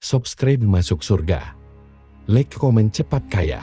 Subscribe masuk surga. Like, komen cepat kaya.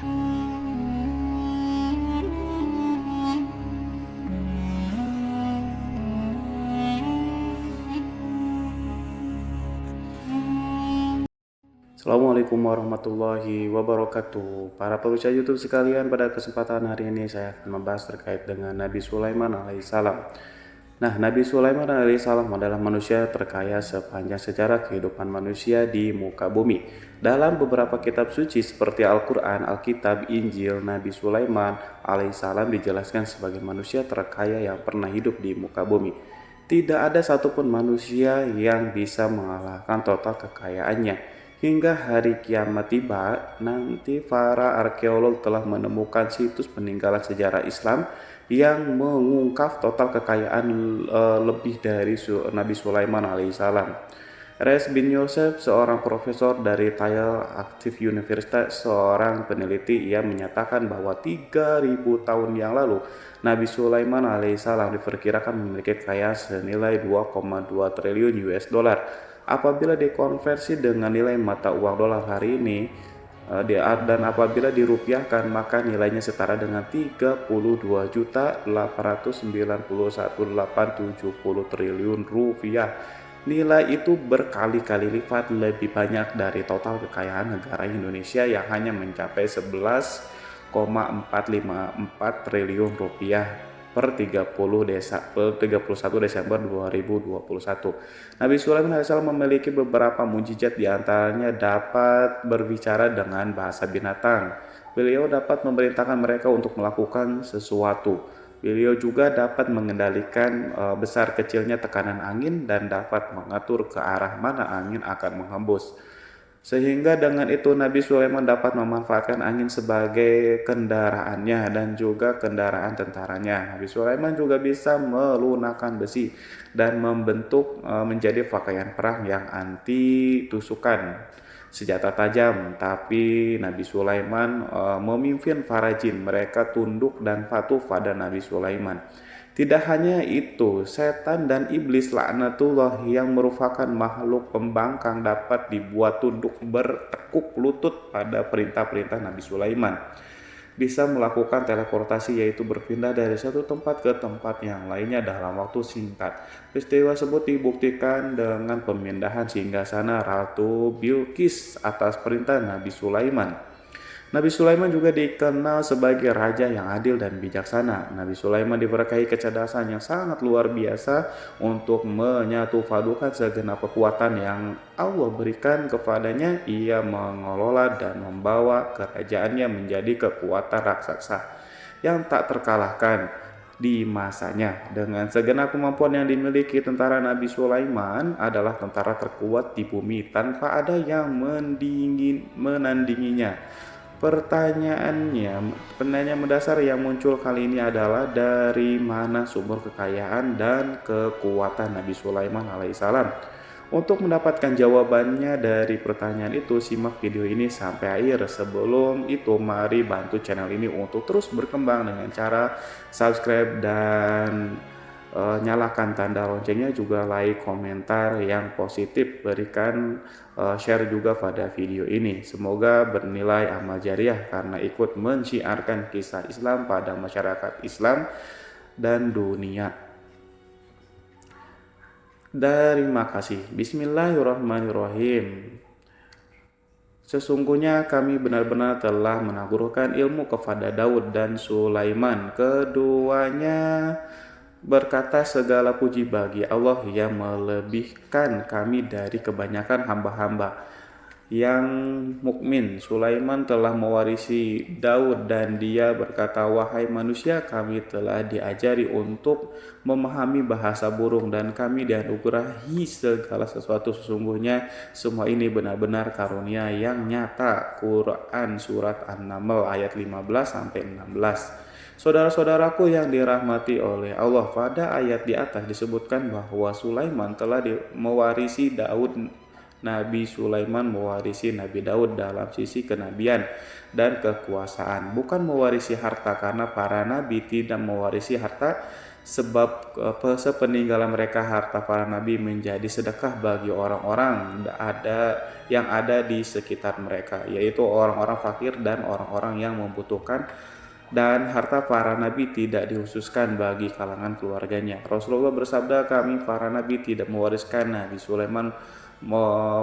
Assalamualaikum warahmatullahi wabarakatuh. Para pemirsa YouTube sekalian, pada kesempatan hari ini saya akan membahas terkait dengan Nabi Sulaiman alaihissalam. Nah, Nabi Sulaiman alaihissalam adalah manusia terkaya sepanjang sejarah kehidupan manusia di muka bumi. Dalam beberapa kitab suci seperti Al-Quran, Alkitab, Injil, Nabi Sulaiman alaihissalam dijelaskan sebagai manusia terkaya yang pernah hidup di muka bumi. Tidak ada satupun manusia yang bisa mengalahkan total kekayaannya. Hingga hari kiamat tiba, nanti para arkeolog telah menemukan situs peninggalan sejarah Islam yang mengungkap total kekayaan lebih dari Nabi Sulaiman alaihissalam. Reis bin Yosef, seorang profesor dari Tel Aviv University, seorang peneliti, ia menyatakan bahwa 3000 tahun yang lalu Nabi Sulaiman alaihissalam diperkirakan memiliki kekayaan senilai 2,2 triliun US dollar. Apabila dikonversi dengan nilai mata uang dolar hari ini dan apabila dirupiahkan, maka nilainya setara dengan 32.891.870 triliun rupiah. Nilai itu berkali-kali lipat lebih banyak dari total kekayaan negara Indonesia yang hanya mencapai 11,454 triliun rupiah per 31 Desember 2021. Nabi Sulaiman AS memiliki beberapa mujizat, diantaranya dapat berbicara dengan bahasa binatang. Beliau dapat memerintahkan mereka untuk melakukan sesuatu. Beliau juga dapat mengendalikan besar kecilnya tekanan angin dan dapat mengatur ke arah mana angin akan menghembus. Sehingga dengan itu Nabi Sulaiman dapat memanfaatkan angin sebagai kendaraannya dan juga kendaraan tentaranya. Nabi Sulaiman juga bisa melunakkan besi dan membentuk menjadi pakaian perang yang anti tusukan, senjata tajam. Tapi Nabi Sulaiman memimpin para jin, mereka tunduk dan patuh pada Nabi Sulaiman. Tidak hanya itu, setan dan iblis laknatullah yang merupakan makhluk pembangkang dapat dibuat tunduk bertekuk lutut pada perintah-perintah Nabi Sulaiman. Bisa melakukan teleportasi, yaitu berpindah dari satu tempat ke tempat yang lainnya dalam waktu singkat. Peristiwa tersebut dibuktikan dengan pemindahan singgasana Ratu Bilqis atas perintah Nabi Sulaiman. Nabi Sulaiman juga dikenal sebagai raja yang adil dan bijaksana. Nabi Sulaiman diberkahi kecerdasan yang sangat luar biasa untuk menyatupadukan segenap kekuatan yang Allah berikan kepadanya. Ia mengelola dan membawa kerajaannya menjadi kekuatan raksasa yang tak terkalahkan di masanya. Dengan segenap kemampuan yang dimiliki, tentara Nabi Sulaiman adalah tentara terkuat di bumi tanpa ada yang menandinginya. Pertanyaan mendasar yang muncul kali ini adalah dari mana sumber kekayaan dan kekuatan Nabi Sulaiman alaihissalam? Untuk mendapatkan jawabannya dari pertanyaan itu, simak video ini sampai akhir. Sebelum itu, mari bantu channel ini untuk terus berkembang dengan cara subscribe dan nyalakan tanda loncengnya, juga like, komentar yang positif, berikan share juga pada video ini. Semoga bernilai amal jariah karena ikut mensiarkan kisah Islam pada masyarakat Islam dan dunia. Terima kasih. Bismillahirrahmanirrahim. Sesungguhnya kami benar-benar telah menaburkan ilmu kepada Daud dan Sulaiman. Keduanya berkata, segala puji bagi Allah yang melebihkan kami dari kebanyakan hamba-hamba yang mukmin. Sulaiman telah mewarisi Daud dan dia berkata, wahai manusia, kami telah diajari untuk memahami bahasa burung dan kami dianugerahi segala sesuatu. Sesungguhnya semua ini benar-benar karunia yang nyata. Quran Surat An-Naml ayat 15-16. Saudara-saudaraku yang dirahmati oleh Allah, pada ayat di atas disebutkan bahwa Sulaiman telah mewarisi Daud. Nabi Sulaiman mewarisi Nabi Daud dalam sisi kenabian dan kekuasaan, bukan mewarisi harta, karena para nabi tidak mewarisi harta. sebab sepeninggalan mereka harta para nabi menjadi sedekah bagi orang-orang yang ada di sekitar mereka, yaitu orang-orang fakir dan orang-orang yang membutuhkan, dan harta para nabi tidak dikhususkan bagi kalangan keluarganya. Rasulullah bersabda, kami para nabi tidak mewariskan. Nabi Sulaiman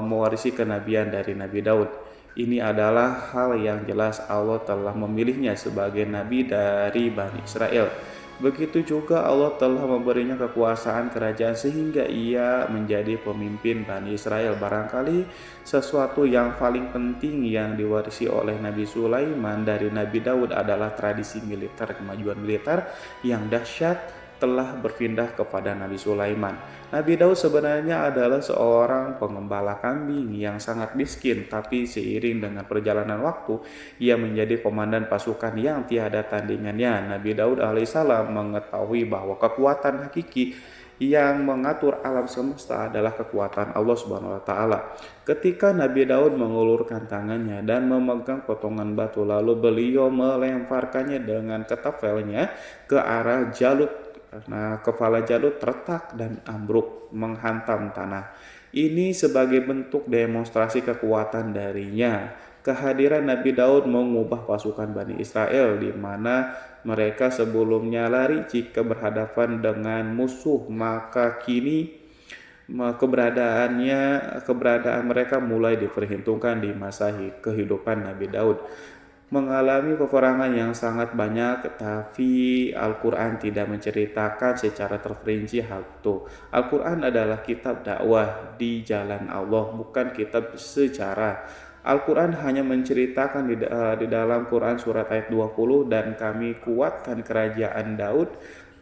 mewarisi kenabian dari Nabi Daud. Ini adalah hal yang jelas Allah telah memilihnya sebagai nabi dari Bani Israel. Begitu juga Allah telah memberinya kekuasaan kerajaan sehingga ia menjadi pemimpin Bani Israel. Barangkali sesuatu yang paling penting yang diwarisi oleh Nabi Sulaiman dari Nabi Daud adalah tradisi militer. Kemajuan militer yang dahsyat telah berpindah kepada Nabi Sulaiman. Nabi Daud sebenarnya adalah seorang pengembala kambing yang sangat miskin, tapi seiring dengan perjalanan waktu, ia menjadi komandan pasukan yang tiada tandingannya. Nabi Daud alaihissalam mengetahui bahwa kekuatan hakiki yang mengatur alam semesta adalah kekuatan Allah Subhanahu wa taala. Ketika Nabi Daud mengulurkan tangannya dan memegang potongan batu, lalu beliau melemparkannya dengan ketapelnya ke arah Jalut. Nah, kepala Jalut retak dan ambruk menghantam tanah. Ini sebagai bentuk demonstrasi kekuatan darinya. Kehadiran Nabi Daud mengubah pasukan Bani Israel di mana mereka sebelumnya lari jika berhadapan dengan musuh, maka kini keberadaan mereka mulai diperhitungkan di masa kehidupan Nabi Daud. Mengalami peperangan yang sangat banyak, tapi Al-Quran tidak menceritakan secara terperinci hal itu. Al-Quran adalah kitab dakwah di jalan Allah, bukan kitab sejarah. Al-Quran hanya menceritakan di dalam Quran surat ayat 20, dan kami kuatkan kerajaan Daud.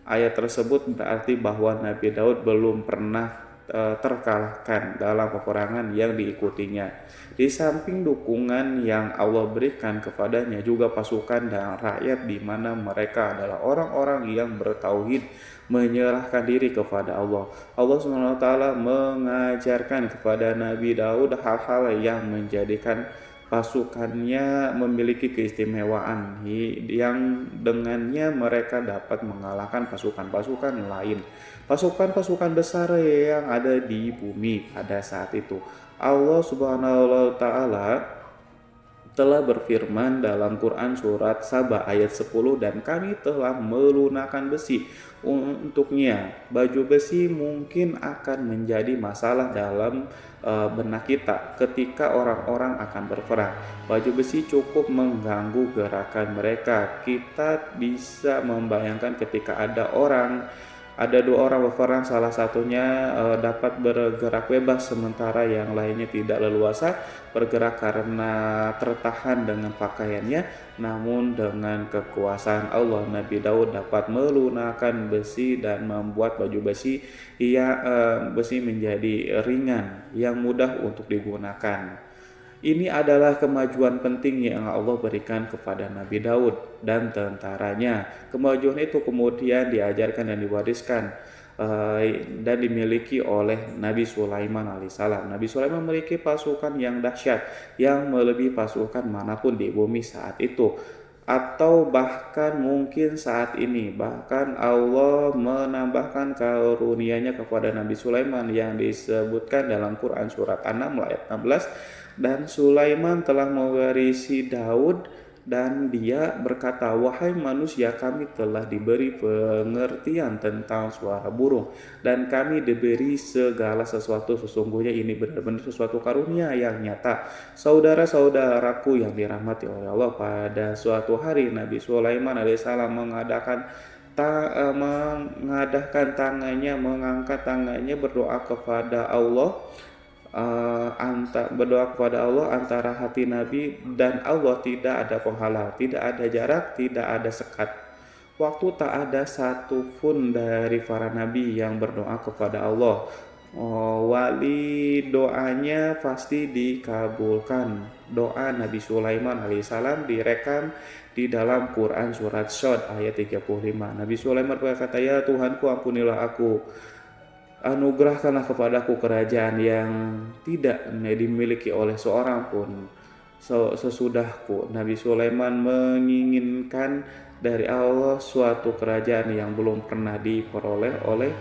Ayat tersebut berarti bahwa Nabi Daud belum pernah terkalahkan dalam peperangan yang diikutinya. Di samping dukungan yang Allah berikan kepadanya, juga pasukan dan rakyat di mana mereka adalah orang-orang yang bertauhid, menyerahkan diri kepada Allah. Allah SWT mengajarkan kepada Nabi Daud hal-hal yang menjadikan pasukannya memiliki keistimewaan yang dengannya mereka dapat mengalahkan pasukan-pasukan lain, pasukan-pasukan besar yang ada di bumi pada saat itu. Allah Subhanahu wa taala telah berfirman dalam Quran surat Saba ayat 10, dan kami telah melunakkan besi untuknya. Baju besi mungkin akan menjadi masalah dalam benak kita ketika orang-orang akan berperang. Baju besi cukup mengganggu gerakan mereka. Kita bisa membayangkan ketika ada dua orang berperang, salah satunya dapat bergerak bebas sementara yang lainnya tidak leluasa bergerak karena tertahan dengan pakaiannya. Namun dengan kekuasaan Allah, Nabi Daud dapat melunakkan besi dan membuat baju besi menjadi ringan yang mudah untuk digunakan. Ini adalah kemajuan penting yang Allah berikan kepada Nabi Daud dan tentaranya. Kemajuan itu kemudian diajarkan dan diwariskan dan dimiliki oleh Nabi Sulaiman alaihissalam. Nabi Sulaiman memiliki pasukan yang dahsyat yang melebihi pasukan manapun di bumi saat itu, atau bahkan mungkin saat ini. Bahkan Allah menambahkan karunia-Nya kepada Nabi Sulaiman yang disebutkan dalam Quran surat An-Naml ayat 16, dan Sulaiman telah mewarisi Daud, dan dia berkata, wahai manusia, kami telah diberi pengertian tentang suara burung, dan kami diberi segala sesuatu. Sesungguhnya ini benar-benar sesuatu karunia yang nyata. Saudara-saudaraku yang dirahmati oleh Allah, pada suatu hari Nabi Sulaiman alaihissalam mengangkat tangannya berdoa kepada Allah, antara hati Nabi dan Allah tidak ada penghalang, tidak ada jarak, tidak ada sekat waktu. Tak ada satu pun dari para nabi yang berdoa kepada Allah wali doanya pasti dikabulkan. Doa Nabi Sulaiman alaihissalam direkam di dalam Quran surat Shad ayat 35. Nabi Sulaiman berkata, ya Tuhanku, ampunilah aku, anugerahkanlah kepadaku kerajaan yang tidak dimiliki oleh seorang pun sesudahku. Nabi Sulaiman menginginkan dari Allah suatu kerajaan yang belum pernah diperoleh oleh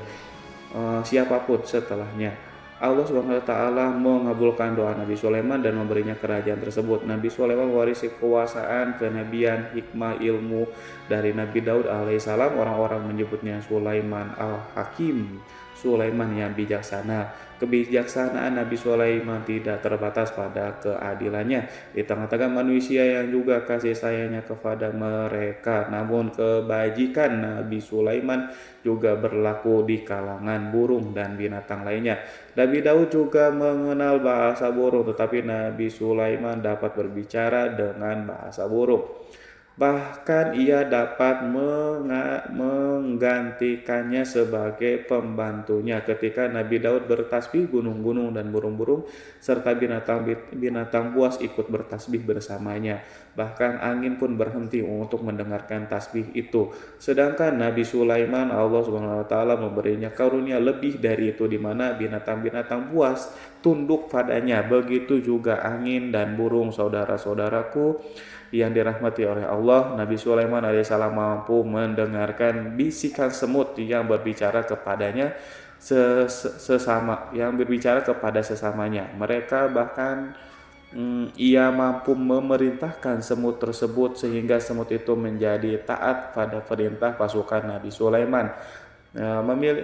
siapapun setelahnya. Allah Subhanahu wa taala mengabulkan doa Nabi Sulaiman dan memberinya kerajaan tersebut. Nabi Sulaiman mewarisi kekuasaan, kenabian, hikmah, ilmu dari Nabi Daud alaihissalam. Orang-orang menyebutnya Sulaiman al-Hakim, Sulaiman yang bijaksana. Kebijaksanaan Nabi Sulaiman tidak terbatas pada keadilannya di tengah-tengah manusia yang juga kasih sayangnya kepada mereka. Namun kebajikan Nabi Sulaiman juga berlaku di kalangan burung dan binatang lainnya. Nabi Daud juga mengenal bahasa burung, tetapi Nabi Sulaiman dapat berbicara dengan bahasa burung. Bahkan ia dapat menggantikannya sebagai pembantunya ketika Nabi Daud bertasbih, gunung-gunung dan burung-burung serta binatang buas ikut bertasbih bersamanya. Bahkan angin pun berhenti untuk mendengarkan tasbih itu. Sedangkan Nabi Sulaiman, Allah Subhanahu wa taala memberinya karunia lebih dari itu, di mana binatang-binatang buas tunduk padanya. Begitu juga angin dan burung. Saudara-saudaraku yang dirahmati oleh Allah, Nabi Sulaiman alaihissalam mampu mendengarkan bisikan semut yang berbicara kepadanya kepada sesamanya. Mereka bahkan ia mampu memerintahkan semut tersebut sehingga semut itu menjadi taat pada perintah pasukan Nabi Sulaiman.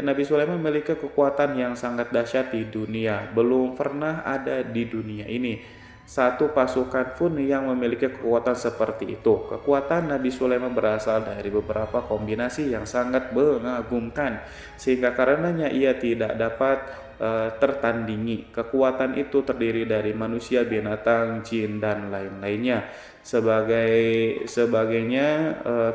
Nabi Sulaiman memiliki kekuatan yang sangat dahsyat di dunia. Belum pernah ada di dunia ini satu pasukan pun yang memiliki kekuatan seperti itu. Kekuatan Nabi Sulaiman berasal dari beberapa kombinasi yang sangat mengagumkan, sehingga karenanya ia tidak dapat tertandingi. Kekuatan itu terdiri dari manusia, binatang, jin, dan lain-lainnya. Sebagainya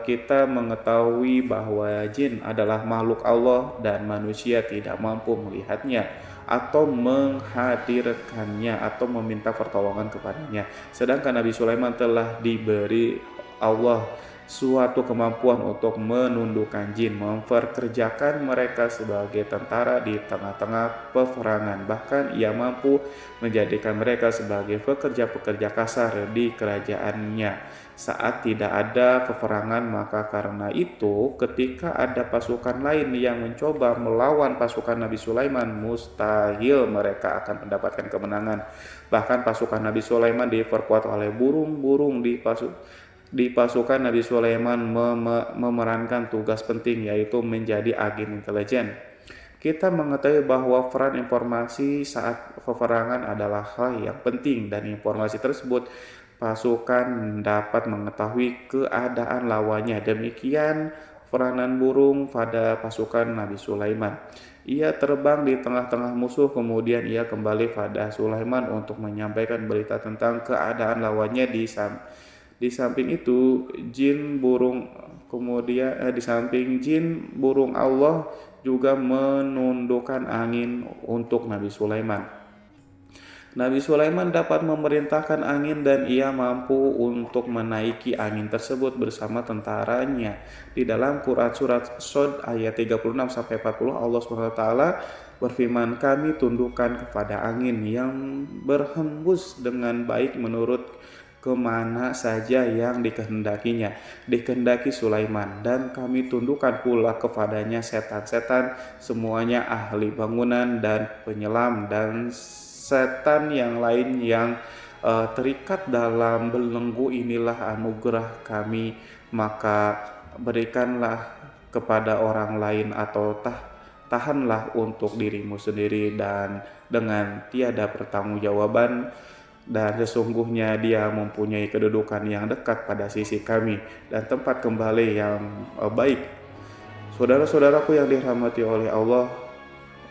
kita mengetahui bahwa jin adalah makhluk Allah dan manusia tidak mampu melihatnya atau menghadirkannya atau meminta pertolongan kepadanya. Sedangkan Nabi Sulaiman telah diberi Allah suatu kemampuan untuk menundukkan jin, memperkerjakan mereka sebagai tentara di tengah-tengah peperangan. Bahkan ia mampu menjadikan mereka sebagai pekerja-pekerja kasar di kerajaannya saat tidak ada peperangan. Maka karena itu ketika ada pasukan lain yang mencoba melawan pasukan Nabi Sulaiman, mustahil mereka akan mendapatkan kemenangan. Bahkan pasukan Nabi Sulaiman diperkuat oleh burung-burung di pasukan Nabi Sulaiman memerankan tugas penting, yaitu menjadi agen intelijen. Kita mengetahui bahwa peran informasi saat peperangan adalah hal yang penting, dan informasi tersebut pasukan dapat mengetahui keadaan lawannya. Demikian peranan burung pada pasukan Nabi Sulaiman. Ia terbang di tengah-tengah musuh, kemudian ia kembali pada Sulaiman untuk menyampaikan berita tentang keadaan lawannya. Di samping itu, di samping jin, burung Allah juga menundukkan angin untuk Nabi Sulaiman. Nabi Sulaiman dapat memerintahkan angin dan ia mampu untuk menaiki angin tersebut bersama tentaranya. Di dalam Quran surat Shad ayat 36-40 Allah SWT berfirman, "Kami tundukkan kepada angin yang berhembus dengan baik menurut kemana saja yang dikehendaki Sulaiman, dan kami tundukkan pula kepadanya setan-setan, semuanya ahli bangunan dan penyelam, dan setan yang lain yang terikat dalam belenggu. Inilah anugerah kami, maka berikanlah kepada orang lain atau tahanlah untuk dirimu sendiri dan dengan tiada pertanggungjawaban, dan sesungguhnya dia mempunyai kedudukan yang dekat pada sisi kami dan tempat kembali yang baik." Saudara-saudaraku yang dirahmati oleh Allah,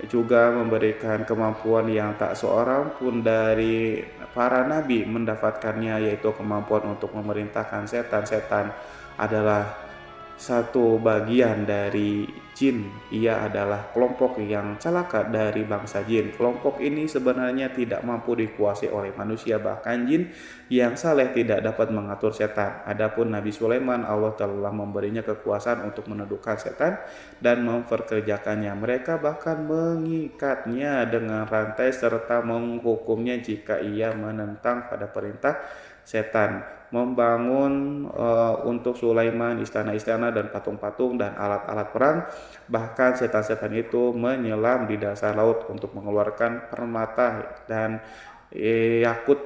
juga memberikan kemampuan yang tak seorang pun dari para nabi mendapatkannya, yaitu kemampuan untuk memerintahkan setan. Setan adalah satu bagian dari jin. Ia adalah kelompok yang celaka dari bangsa jin. Kelompok ini sebenarnya tidak mampu dikuasai oleh manusia, bahkan jin yang saleh tidak dapat mengatur setan. Adapun Nabi Sulaiman, Allah telah memberinya kekuasaan untuk menundukkan setan dan memperkerjakannya. Mereka bahkan mengikatnya dengan rantai serta menghukumnya jika ia menentang pada perintah setan. Membangun untuk Sulaiman istana-istana dan patung-patung dan alat-alat perang. Bahkan setan-setan itu menyelam di dasar laut untuk mengeluarkan permata dan yakut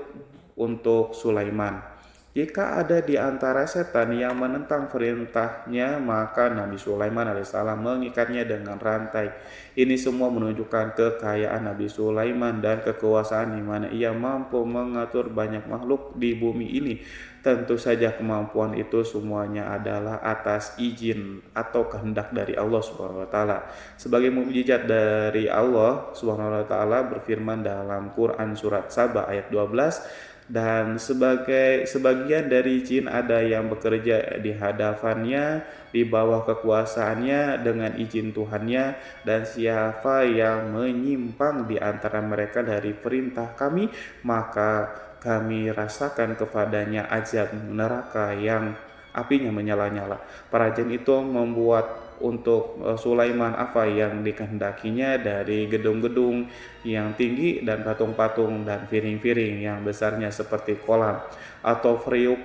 untuk Sulaiman. Jika ada di antara setan yang menentang perintahnya, maka Nabi Sulaiman alaihissalam mengikatnya dengan rantai. Ini semua menunjukkan kekayaan Nabi Sulaiman dan kekuasaan di mana ia mampu mengatur banyak makhluk di bumi ini. Tentu saja kemampuan itu semuanya adalah atas izin atau kehendak dari Allah Subhanahu wa taala. Sebagai mukjizat dari Allah Subhanahu wa taala berfirman dalam Quran surat Saba ayat 12, dan sebagian dari jin ada yang bekerja di hadapannya di bawah kekuasaannya dengan izin Tuhannya, dan siapa yang menyimpang di antara mereka dari perintah kami, maka kami rasakan kepadanya azab neraka yang apinya menyala-nyala. Para jin itu membuat untuk Sulaiman apa yang dikehendakinya dari gedung-gedung yang tinggi dan patung-patung dan piring-piring yang besarnya seperti kolam atau periuk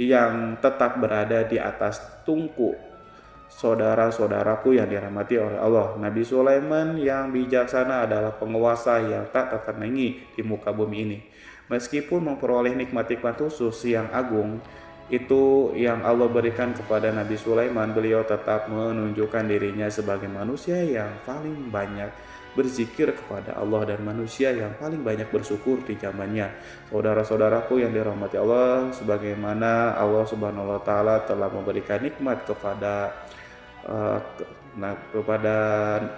yang tetap berada di atas tungku. Saudara-saudaraku yang dirahmati oleh Allah, Nabi Sulaiman yang bijaksana adalah penguasa yang tak tertandingi di muka bumi ini. Meskipun memperoleh nikmat-nikmat khusus yang agung itu yang Allah berikan kepada Nabi Sulaiman, beliau tetap menunjukkan dirinya sebagai manusia yang paling banyak berzikir kepada Allah dan manusia yang paling banyak bersyukur di zamannya. Saudara-saudaraku yang dirahmati Allah, sebagaimana Allah Subhanahu wa taala telah memberikan nikmat kepada kepada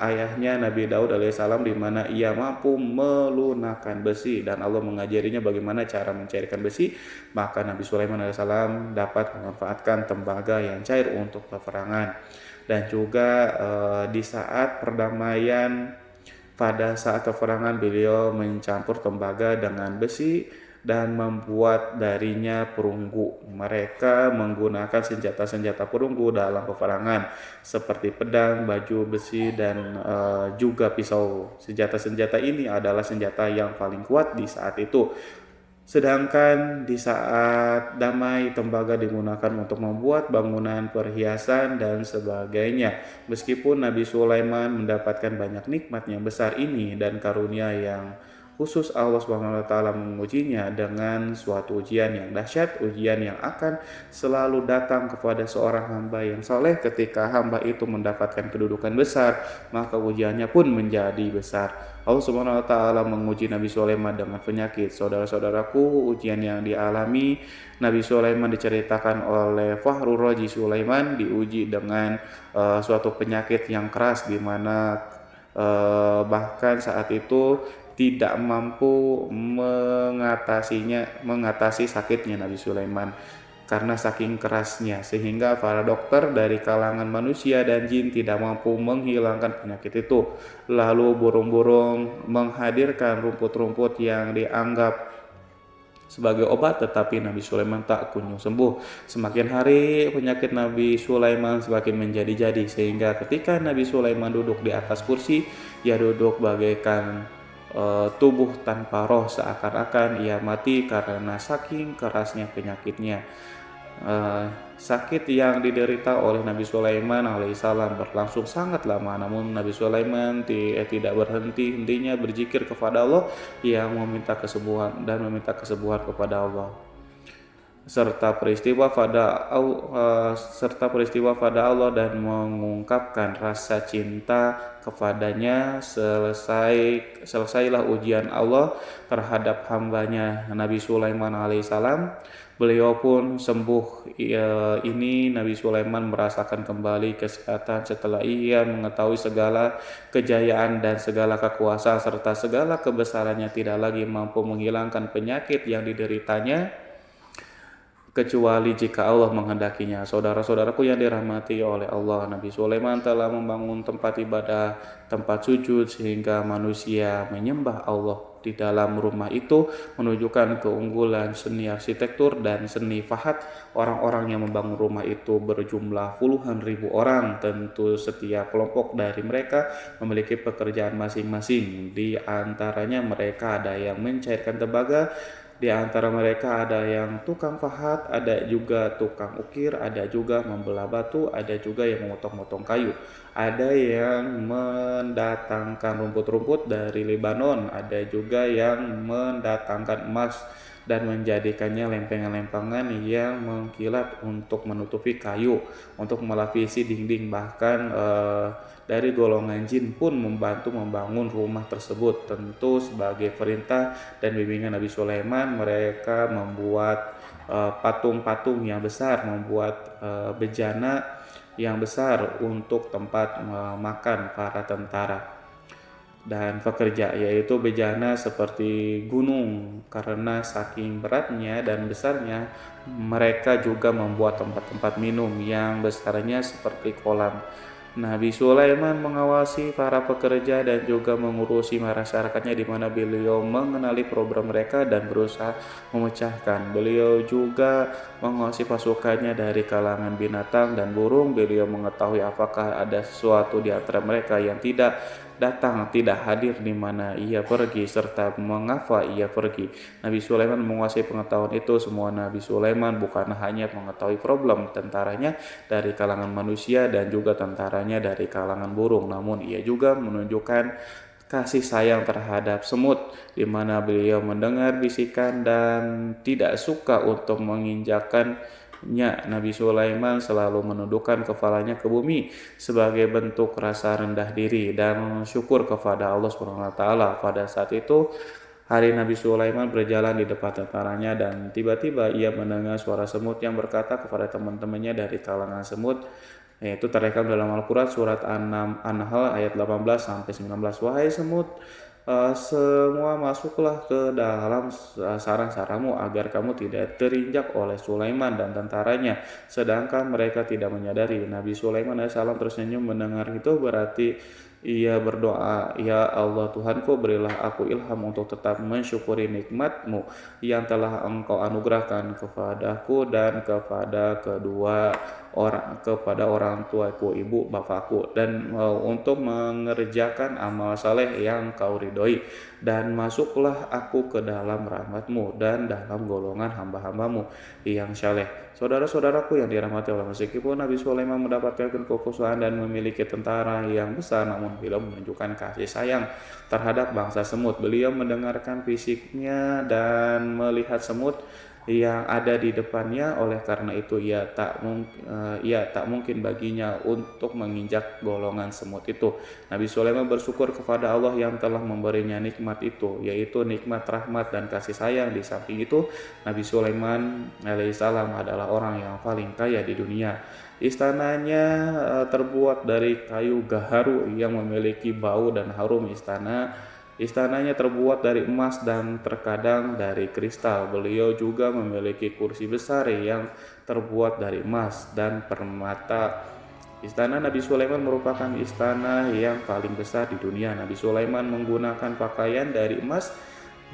ayahnya Nabi Daud alaihissalam, di mana ia mampu melunakkan besi dan Allah mengajarinya bagaimana cara mencairkan besi, maka Nabi Sulaiman alaihissalam dapat memanfaatkan tembaga yang cair untuk peperangan. Dan juga di saat perdamaian, pada saat peperangan beliau mencampur tembaga dengan besi dan membuat darinya perunggu. Mereka menggunakan senjata-senjata perunggu dalam peperangan seperti pedang, baju besi, dan juga pisau. Senjata-senjata ini adalah senjata yang paling kuat di saat itu. Sedangkan di saat damai, tembaga digunakan untuk membuat bangunan, perhiasan, dan sebagainya. Meskipun Nabi Sulaiman mendapatkan banyak nikmat yang besar ini dan karunia yang khusus, Allah Subhanahu wa taala mengujinya dengan suatu ujian yang dahsyat, ujian yang akan selalu datang kepada seorang hamba yang saleh. Ketika hamba itu mendapatkan kedudukan besar, maka ujiannya pun menjadi besar. Allah Subhanahu wa taala menguji Nabi Sulaiman dengan penyakit. Saudara-saudaraku, ujian yang dialami Nabi Sulaiman diceritakan oleh Fakhrur Razi Sulaiman, diuji dengan suatu penyakit yang keras, di mana bahkan saat itu tidak mampu mengatasi sakitnya Nabi Sulaiman karena saking kerasnya, sehingga para dokter dari kalangan manusia dan jin tidak mampu menghilangkan penyakit itu. Lalu burung-burung menghadirkan rumput-rumput yang dianggap sebagai obat, tetapi Nabi Sulaiman tak kunjung sembuh. Semakin hari penyakit Nabi Sulaiman semakin menjadi-jadi, sehingga ketika Nabi Sulaiman duduk di atas kursi, ia duduk bagaikan tubuh tanpa roh, seakan-akan ia mati karena saking kerasnya penyakitnya. Sakit yang diderita oleh Nabi Sulaiman alaihissalam berlangsung sangat lama, namun Nabi Sulaiman tidak berhenti-hentinya berzikir kepada Allah yang meminta kesembuhan kepada Allah, serta peristiwa pada Allah dan mengungkapkan rasa cinta kepadanya. Selesailah ujian Allah terhadap hambanya Nabi Sulaiman alaihissalam. Beliau pun sembuh. Ini Nabi Sulaiman merasakan kembali kesehatan setelah ia mengetahui segala kejayaan dan segala kekuasaan serta segala kebesarannya tidak lagi mampu menghilangkan penyakit yang dideritanya. kecuali jika Allah menghendakinya. Saudara-saudaraku yang dirahmati oleh Allah, Nabi Sulaiman telah membangun tempat ibadah, tempat sujud sehingga manusia menyembah Allah di dalam rumah itu, menunjukkan keunggulan seni arsitektur dan seni fahat. Orang-orang yang membangun rumah itu berjumlah puluhan ribu orang. Tentu setiap kelompok dari mereka memiliki pekerjaan masing-masing. Di antaranya mereka ada yang mencairkan tembaga, di antara mereka ada yang tukang pahat, ada juga tukang ukir, ada juga membelah batu, ada juga yang memotong-motong kayu. Ada yang mendatangkan rumput-rumput dari Lebanon, ada juga yang mendatangkan emas dan menjadikannya lempengan-lempengan yang mengkilat untuk menutupi kayu, untuk melapisi dinding. Bahkan dari golongan jin pun membantu membangun rumah tersebut. Tentu sebagai perintah dan bimbingan Nabi Sulaiman, mereka membuat patung-patung yang besar, membuat bejana yang besar untuk tempat makan para tentara dan pekerja, yaitu bejana seperti gunung. Karena saking beratnya dan besarnya, mereka juga membuat tempat-tempat minum yang besarnya seperti kolam. Nabi Sulaiman mengawasi para pekerja dan juga mengurusi masyarakatnya, di mana beliau mengenali program mereka dan berusaha memecahkan. Beliau juga mengawasi pasukannya dari kalangan binatang dan burung. Beliau mengetahui apakah ada sesuatu di antara mereka yang tidak datang, tidak hadir, di mana ia pergi, serta mengapa ia pergi. Nabi Sulaiman menguasai pengetahuan itu. Semua Nabi Sulaiman bukan hanya mengetahui problem tentaranya dari kalangan manusia dan juga tentaranya dari kalangan burung, namun ia juga menunjukkan kasih sayang terhadap semut, di mana beliau mendengar bisikan dan tidak suka untuk menginjakkan. Nabi Sulaiman selalu menundukkan kepalanya ke bumi sebagai bentuk rasa rendah diri dan syukur kepada Allah Subhanahu wa taala. Pada saat itu, hari Nabi Sulaiman berjalan di depan tentaranya dan tiba-tiba ia mendengar suara semut yang berkata kepada teman-temannya dari kalangan semut, yaitu terekam dalam Al-Quran surat An-Nahl ayat 18 sampai 19. Wahai semut, semua masuklah ke dalam sarang-sarangmu agar kamu tidak terinjak oleh Sulaiman dan tentaranya, sedangkan mereka tidak menyadari. Nabi Sulaiman alaihissalam tersenyum mendengar itu, berarti ia berdoa, ya Allah Tuhanku, berilah aku ilham untuk tetap mensyukuri nikmat-Mu yang telah Engkau anugerahkan kepadaku dan kepada orang tuaku, ibu bapakku, dan untuk mengerjakan amal saleh yang Kau ridhoi, dan masuklah aku ke dalam rahmat-Mu dan dalam golongan hamba-hamba-Mu yang saleh. Saudara-saudaraku yang dirahmati Allah, meskipun Nabi Sulaiman mendapatkan kekuasaan dan memiliki tentara yang besar, namun beliau menunjukkan kasih sayang terhadap bangsa semut. Beliau mendengarkan fisiknya dan melihat semut yang ada di depannya. Oleh karena itu ia tak mungkin baginya untuk menginjak golongan semut itu. Nabi Sulaiman bersyukur kepada Allah yang telah memberinya nikmat itu, yaitu nikmat rahmat dan kasih sayang. Di samping itu, Nabi Sulaiman alaihissalam adalah orang yang paling kaya di dunia. Istananya terbuat dari kayu gaharu yang memiliki bau dan harum. Istananya terbuat dari emas dan terkadang dari kristal. Beliau juga memiliki kursi besar yang terbuat dari emas dan permata. Istana Nabi Sulaiman merupakan istana yang paling besar di dunia. Nabi Sulaiman menggunakan pakaian dari emas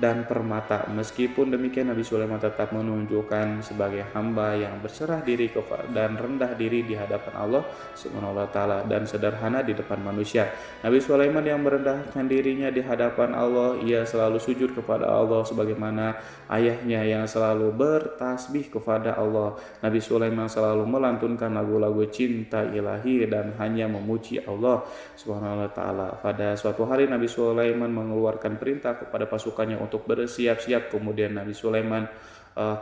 dan permata. Meskipun demikian, Nabi Sulaiman tetap menunjukkan sebagai hamba yang berserah diri dan rendah diri di hadapan Allah Subhanahu wa taala dan sederhana di depan manusia. Nabi Sulaiman yang merendahkan dirinya di hadapan Allah, ia selalu sujud kepada Allah sebagaimana ayahnya yang selalu bertasbih kepada Allah. Nabi Sulaiman selalu melantunkan lagu-lagu cinta ilahi dan hanya memuji Allah Subhanahu wa taala. Pada suatu hari Nabi Sulaiman mengeluarkan perintah kepada pasukannya untuk bersiap-siap. Kemudian Nabi Sulaiman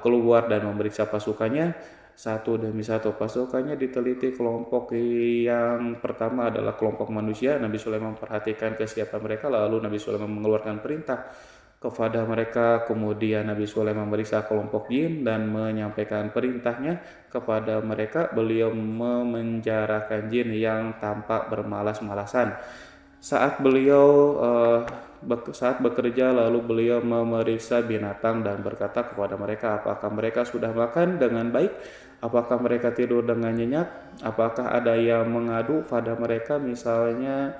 keluar dan memeriksa pasukannya satu demi satu. Pasukannya diteliti. Kelompok yang pertama adalah kelompok manusia. Nabi Sulaiman memperhatikan kesiapan mereka, lalu Nabi Sulaiman mengeluarkan perintah kepada mereka. Kemudian Nabi Sulaiman memeriksa kelompok jin dan menyampaikan perintahnya kepada mereka. Beliau memenjarakan jin yang tampak bermalas-malasan. Saat beliau saat bekerja lalu beliau memeriksa binatang dan berkata kepada mereka, apakah mereka sudah makan dengan baik? Apakah mereka tidur dengan nyenyak? Apakah ada yang mengadu pada mereka misalnya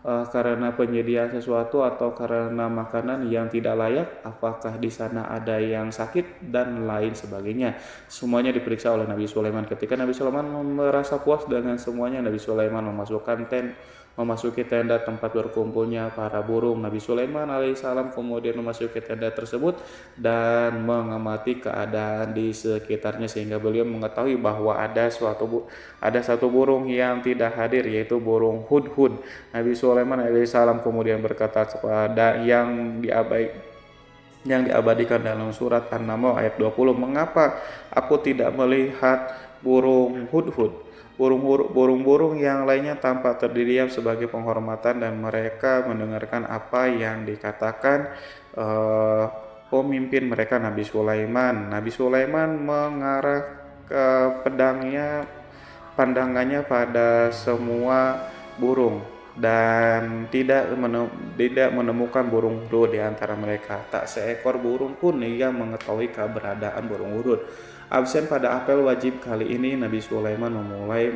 karena penyediaan sesuatu atau karena makanan yang tidak layak? Apakah di sana ada yang sakit dan lain sebagainya? Semuanya diperiksa oleh Nabi Sulaiman. Ketika Nabi Sulaiman merasa puas dengan semuanya, Nabi Sulaiman memasuki tenda tempat berkumpulnya para burung. Nabi Sulaiman alaihissalam kemudian memasuki tenda tersebut dan mengamati keadaan di sekitarnya sehingga beliau mengetahui bahwa ada satu burung yang tidak hadir, yaitu burung hudhud. Nabi Sulaiman alaihissalam kemudian berkata kepada yang diabadikan dalam surat An-Naml ayat 20, mengapa aku tidak melihat burung hudhud? Burung-burung yang lainnya tampak terdiam sebagai penghormatan dan mereka mendengarkan apa yang dikatakan pemimpin mereka Nabi Sulaiman. Nabi Sulaiman mengarah ke pandangannya pada semua burung dan tidak menemukan burung hudud di antara mereka. Tak seekor burung pun yang mengetahui keberadaan burung hudud. Absen pada apel wajib kali ini, Nabi Sulaiman memulai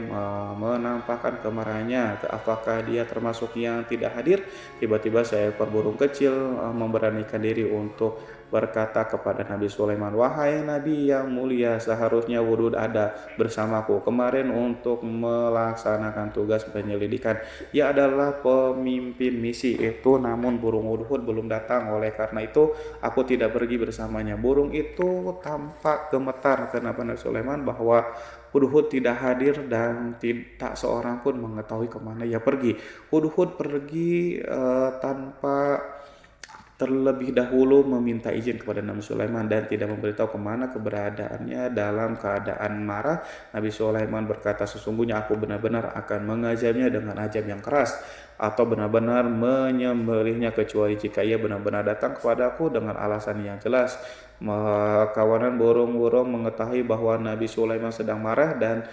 menampakkan kemarahannya. Apakah dia termasuk yang tidak hadir? Tiba-tiba seekor burung kecil memberanikan diri untuk berkata kepada Nabi Sulaiman, wahai Nabi yang mulia, seharusnya hudud ada bersamaku kemarin untuk melaksanakan tugas penyelidikan. Ia adalah pemimpin misi itu, namun burung hudhud belum datang. Oleh karena itu aku tidak pergi bersamanya. Burung itu tampak gemetar karena Nabi Sulaiman bahwa hudhud tidak hadir dan tidak seorang pun mengetahui kemana ia pergi. Hudhud pergi tanpa terlebih dahulu meminta izin kepada Nabi Sulaiman dan tidak memberitahu kemana keberadaannya. Dalam keadaan marah, Nabi Sulaiman berkata, sesungguhnya aku benar-benar akan mengazabnya dengan azab yang keras atau benar-benar menyembelihnya kecuali jika ia benar-benar datang kepadaku dengan alasan yang jelas. Kawanan burung-burung mengetahui bahwa Nabi Sulaiman sedang marah dan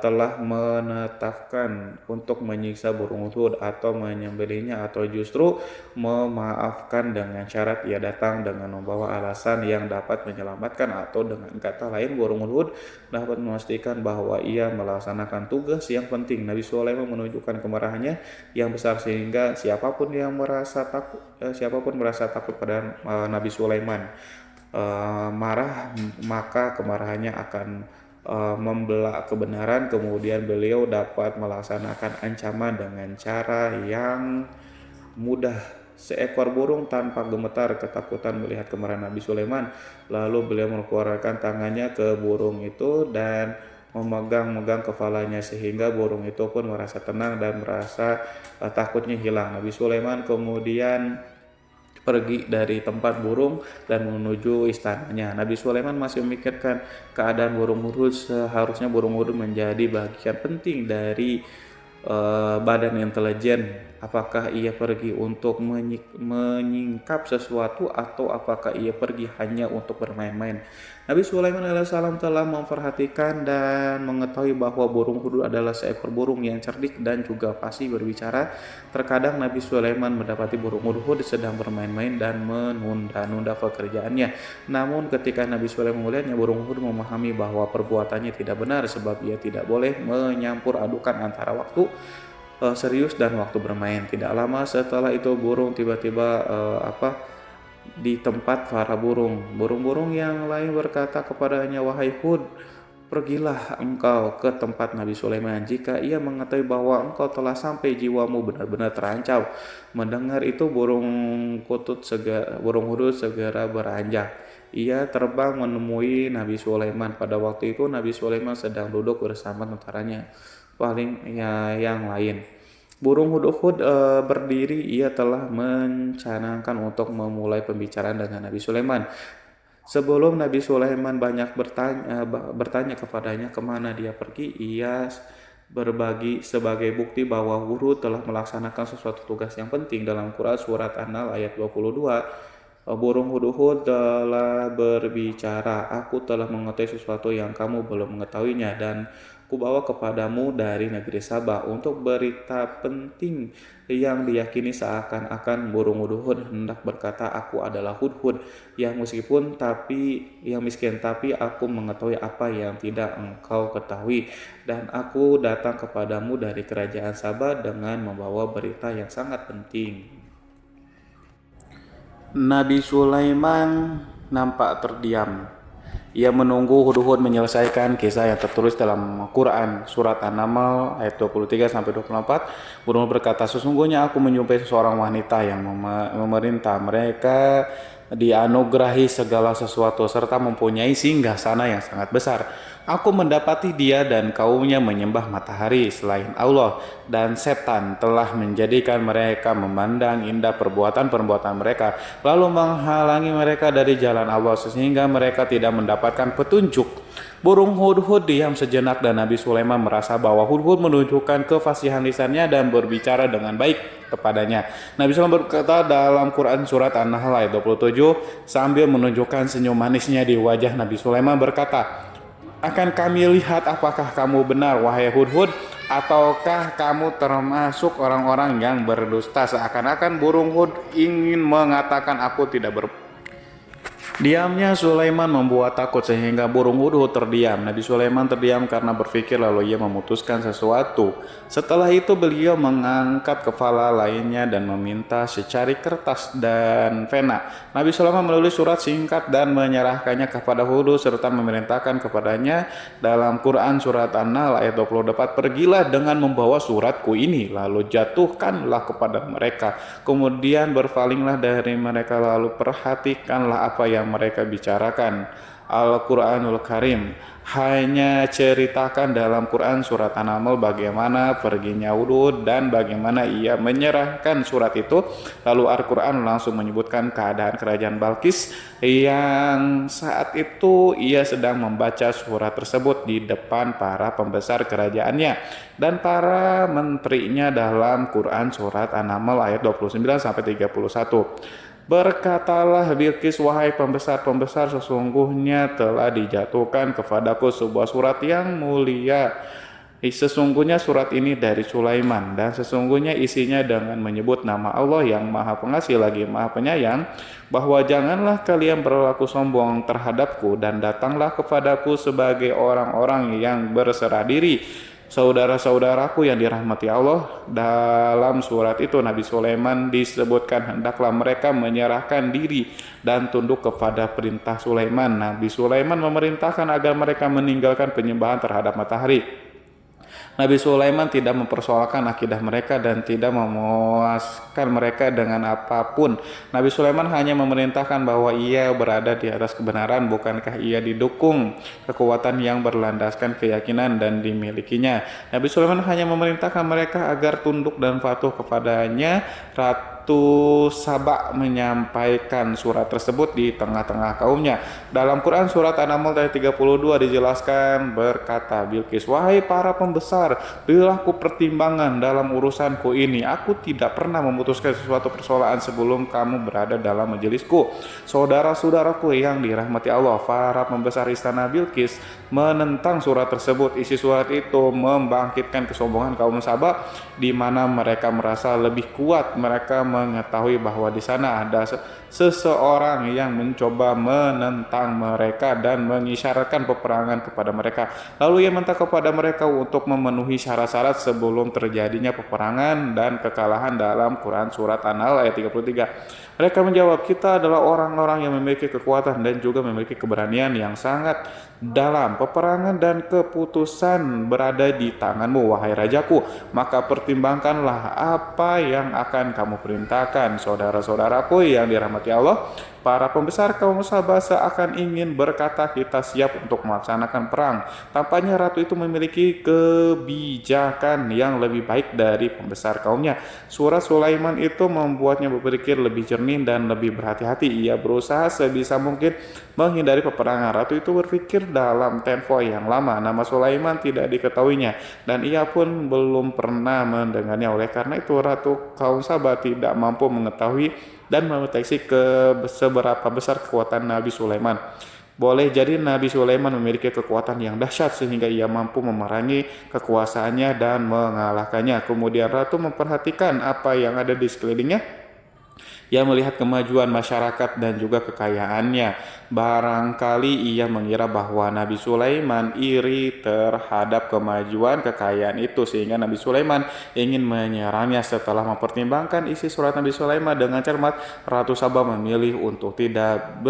telah menetapkan untuk menyiksa burung hudhud atau menyembelihnya atau justru memaafkan dengan syarat ia datang dengan membawa alasan yang dapat menyelamatkan, atau dengan kata lain burung hudhud dapat memastikan bahwa ia melaksanakan tugas yang penting. Nabi Sulaiman menunjukkan kemarahannya yang besar sehingga siapapun merasa takut pada Nabi Sulaiman marah, maka kemarahannya akan membelah kebenaran. Kemudian beliau dapat melaksanakan ancaman dengan cara yang mudah. Seekor burung tanpa gemetar ketakutan melihat kemarahan Nabi Sulaiman. Lalu beliau mengeluarkan tangannya ke burung itu dan memegang kepalanya sehingga burung itu pun merasa tenang dan merasa takutnya hilang. Nabi Sulaiman kemudian pergi dari tempat burung dan menuju istananya. Nabi Sulaiman masih memikirkan keadaan burung hudhud. Seharusnya burung hudhud menjadi bagian penting dari badan intelijen. Apakah ia pergi untuk menyingkap sesuatu atau apakah ia pergi hanya untuk bermain-main? Nabi Sulaiman alaihissalam telah memperhatikan dan mengetahui bahwa burung hudhud adalah seekor burung yang cerdik dan juga fasih berbicara. Terkadang Nabi Sulaiman mendapati burung hudhud sedang bermain-main dan menunda-nunda pekerjaannya. Namun ketika Nabi Sulaiman melihatnya, burung hudhud memahami bahwa perbuatannya tidak benar sebab ia tidak boleh menyampur adukan antara waktu serius dan waktu bermain. Tidak lama setelah itu burung tiba-tiba di tempat para burung-burung yang lain berkata kepadanya, wahai Hud, pergilah engkau ke tempat Nabi Sulaiman. Jika ia mengetahui bahwa engkau telah sampai, jiwamu benar-benar terancam. Mendengar itu burung hudhud segera beranjak. Ia terbang menemui Nabi Sulaiman. Pada waktu itu Nabi Sulaiman sedang duduk bersama tentaranya yang lain. Burung hudhud berdiri. Ia telah mencanangkan untuk memulai pembicaraan dengan Nabi Sulaiman. Sebelum Nabi Sulaiman banyak bertanya kepadanya kemana dia pergi, ia berbagi sebagai bukti bahwa hudhud telah melaksanakan sesuatu tugas yang penting. Dalam Quran surat An-Nahl ayat 22, burung hudhud telah berbicara, aku telah mengetahui sesuatu yang kamu belum mengetahuinya, dan kubawa kepadamu dari negeri Sabah untuk berita penting yang diyakini seakan-akan burung hudhud hendak berkata, aku adalah hudhud yang miskin, tapi aku mengetahui apa yang tidak engkau ketahui, dan aku datang kepadamu dari kerajaan Sabah dengan membawa berita yang sangat penting. Nabi Sulaiman nampak terdiam. Ia menunggu hudhud menyelesaikan kisah yang tertulis dalam Quran surat An-Naml ayat 23-24. Hudhud berkata, sesungguhnya aku menjumpai seseorang wanita yang memerintah mereka dianugerahi segala sesuatu serta mempunyai singgasana yang sangat besar. Aku mendapati dia dan kaumnya menyembah matahari selain Allah, dan setan telah menjadikan mereka memandang indah perbuatan-perbuatan mereka, lalu menghalangi mereka dari jalan Allah sehingga mereka tidak mendapatkan petunjuk. Burung hudhud diam sejenak dan Nabi Sulaiman merasa bahwa hudhud menunjukkan kefasihan lisannya dan berbicara dengan baik kepadanya. Nabi Sulaiman berkata dalam Quran surat An-Nahl ayat 27 sambil menunjukkan senyum manisnya di wajah Nabi Sulaiman berkata, akan kami lihat apakah kamu benar wahai hudhud, ataukah kamu termasuk orang-orang yang berdusta. Seakan-akan burung hud ingin mengatakan aku tidak Diamnya Sulaiman membuat takut sehingga burung hudhud terdiam. Nabi Sulaiman terdiam karena berpikir, lalu ia memutuskan sesuatu. Setelah itu beliau mengangkat kepala lainnya dan meminta secari kertas dan pena. Nabi Sulaiman menulis surat singkat dan menyerahkannya kepada hudhud serta memerintahkan kepadanya dalam Quran surat An-Nahl ayat 24, pergilah dengan membawa suratku ini, lalu jatuhkanlah kepada mereka, kemudian berpalinglah dari mereka, lalu perhatikanlah apa yang mereka bicarakan. Al-Quranul Karim hanya ceritakan dalam Quran surat An-Naml bagaimana perginya hudhud dan bagaimana ia menyerahkan surat itu. Lalu Al-Quran langsung menyebutkan keadaan kerajaan Balqis yang saat itu ia sedang membaca surat tersebut di depan para pembesar kerajaannya dan para menterinya dalam Quran surat An-Naml ayat 29-31. Berkatalah Bilqis, wahai pembesar-pembesar, sesungguhnya telah dijatuhkan kepadaku sebuah surat yang mulia. Sesungguhnya surat ini dari Sulaiman, dan sesungguhnya isinya dengan menyebut nama Allah yang Maha Pengasih lagi Maha Penyayang, bahwa janganlah kalian berlaku sombong terhadapku dan datanglah kepadaku sebagai orang-orang yang berserah diri. Saudara-saudaraku yang dirahmati Allah, dalam surat itu Nabi Sulaiman disebutkan hendaklah mereka menyerahkan diri dan tunduk kepada perintah Sulaiman. Nabi Sulaiman memerintahkan agar mereka meninggalkan penyembahan terhadap matahari. Nabi Sulaiman tidak mempersoalkan akidah mereka dan tidak memuaskan mereka dengan apapun. Nabi Sulaiman hanya memerintahkan bahwa ia berada di atas kebenaran, bukankah ia didukung kekuatan yang berlandaskan keyakinan dan dimilikinya. Nabi Sulaiman hanya memerintahkan mereka agar tunduk dan patuh kepadanya. Ratu Saba menyampaikan surat tersebut di tengah-tengah kaumnya. Dalam Quran surat An-Naml ayat 32 dijelaskan berkata Bilqis, wahai para pembesar, berilah aku pertimbangan dalam urusanku ini. Aku tidak pernah memutuskan sesuatu persoalan sebelum kamu berada dalam majelisku. Saudara-saudaraku yang dirahmati Allah, para pembesar istana Bilqis menentang surat tersebut. Isi surat itu membangkitkan kesombongan kaum Saba, di mana mereka merasa lebih kuat. Mereka mengetahui bahwa di sana ada seseorang yang mencoba menentang mereka dan mengisyaratkan peperangan kepada mereka. Lalu ia minta kepada mereka untuk memenuhi syarat-syarat sebelum terjadinya peperangan dan kekalahan dalam Quran surat An-Nahl ayat 33. Mereka menjawab, kita adalah orang-orang yang memiliki kekuatan dan juga memiliki keberanian yang sangat dalam. Peperangan dan keputusan berada di tanganmu, wahai rajaku. Maka pertimbangkanlah apa yang akan kamu perintahkan. Saudara-saudaraku yang dirahmati Allah, para pembesar kaum Sabah seakan ingin berkata kita siap untuk melaksanakan perang. Tampaknya ratu itu memiliki kebijakan yang lebih baik dari pembesar kaumnya. Surat Sulaiman itu membuatnya berpikir lebih jernih dan lebih berhati-hati. Ia berusaha sebisa mungkin menghindari peperangan. Ratu itu berpikir dalam tempo yang lama. Nama Sulaiman tidak diketahuinya dan ia pun belum pernah mendengarnya. Oleh karena itu ratu kaum Sabah tidak mampu mengetahui dan mendeteksi seberapa besar kekuatan Nabi Sulaiman. Boleh jadi Nabi Sulaiman memiliki kekuatan yang dahsyat sehingga ia mampu memerangi kekuasaannya dan mengalahkannya. Kemudian ratu memperhatikan apa yang ada di sekelilingnya. Ia melihat kemajuan masyarakat dan juga kekayaannya. Barangkali ia mengira bahwa Nabi Sulaiman iri terhadap kemajuan kekayaan itu sehingga Nabi Sulaiman ingin menyerangnya. Setelah mempertimbangkan isi surat Nabi Sulaiman dengan cermat, Ratu Saba memilih untuk tidak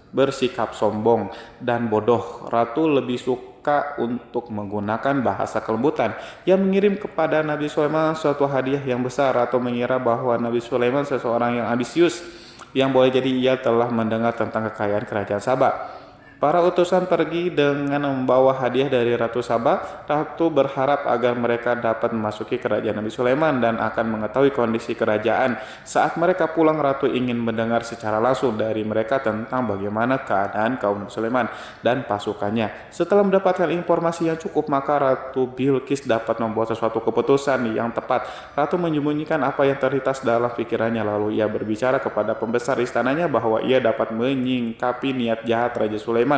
bersikap sombong dan bodoh. Ratu lebih suka untuk menggunakan bahasa kelembutan. Ia mengirim kepada Nabi Sulaiman suatu hadiah yang besar. Ratu mengira bahwa Nabi Sulaiman seseorang yang ambisius, yang boleh jadi ia telah mendengar tentang kekayaan kerajaan Sabah. Para utusan pergi dengan membawa hadiah dari Ratu Saba. Ratu berharap agar mereka dapat memasuki kerajaan Nabi Sulaiman dan akan mengetahui kondisi kerajaan. Saat mereka pulang, Ratu ingin mendengar secara langsung dari mereka tentang bagaimana keadaan kaum Nabi Sulaiman dan pasukannya. Setelah mendapatkan informasi yang cukup, maka Ratu Bilqis dapat membuat sesuatu keputusan yang tepat. Ratu menyembunyikan apa yang terlintas dalam pikirannya, lalu ia berbicara kepada pembesar istananya bahwa ia dapat menyingkapi niat jahat Raja Sulaiman.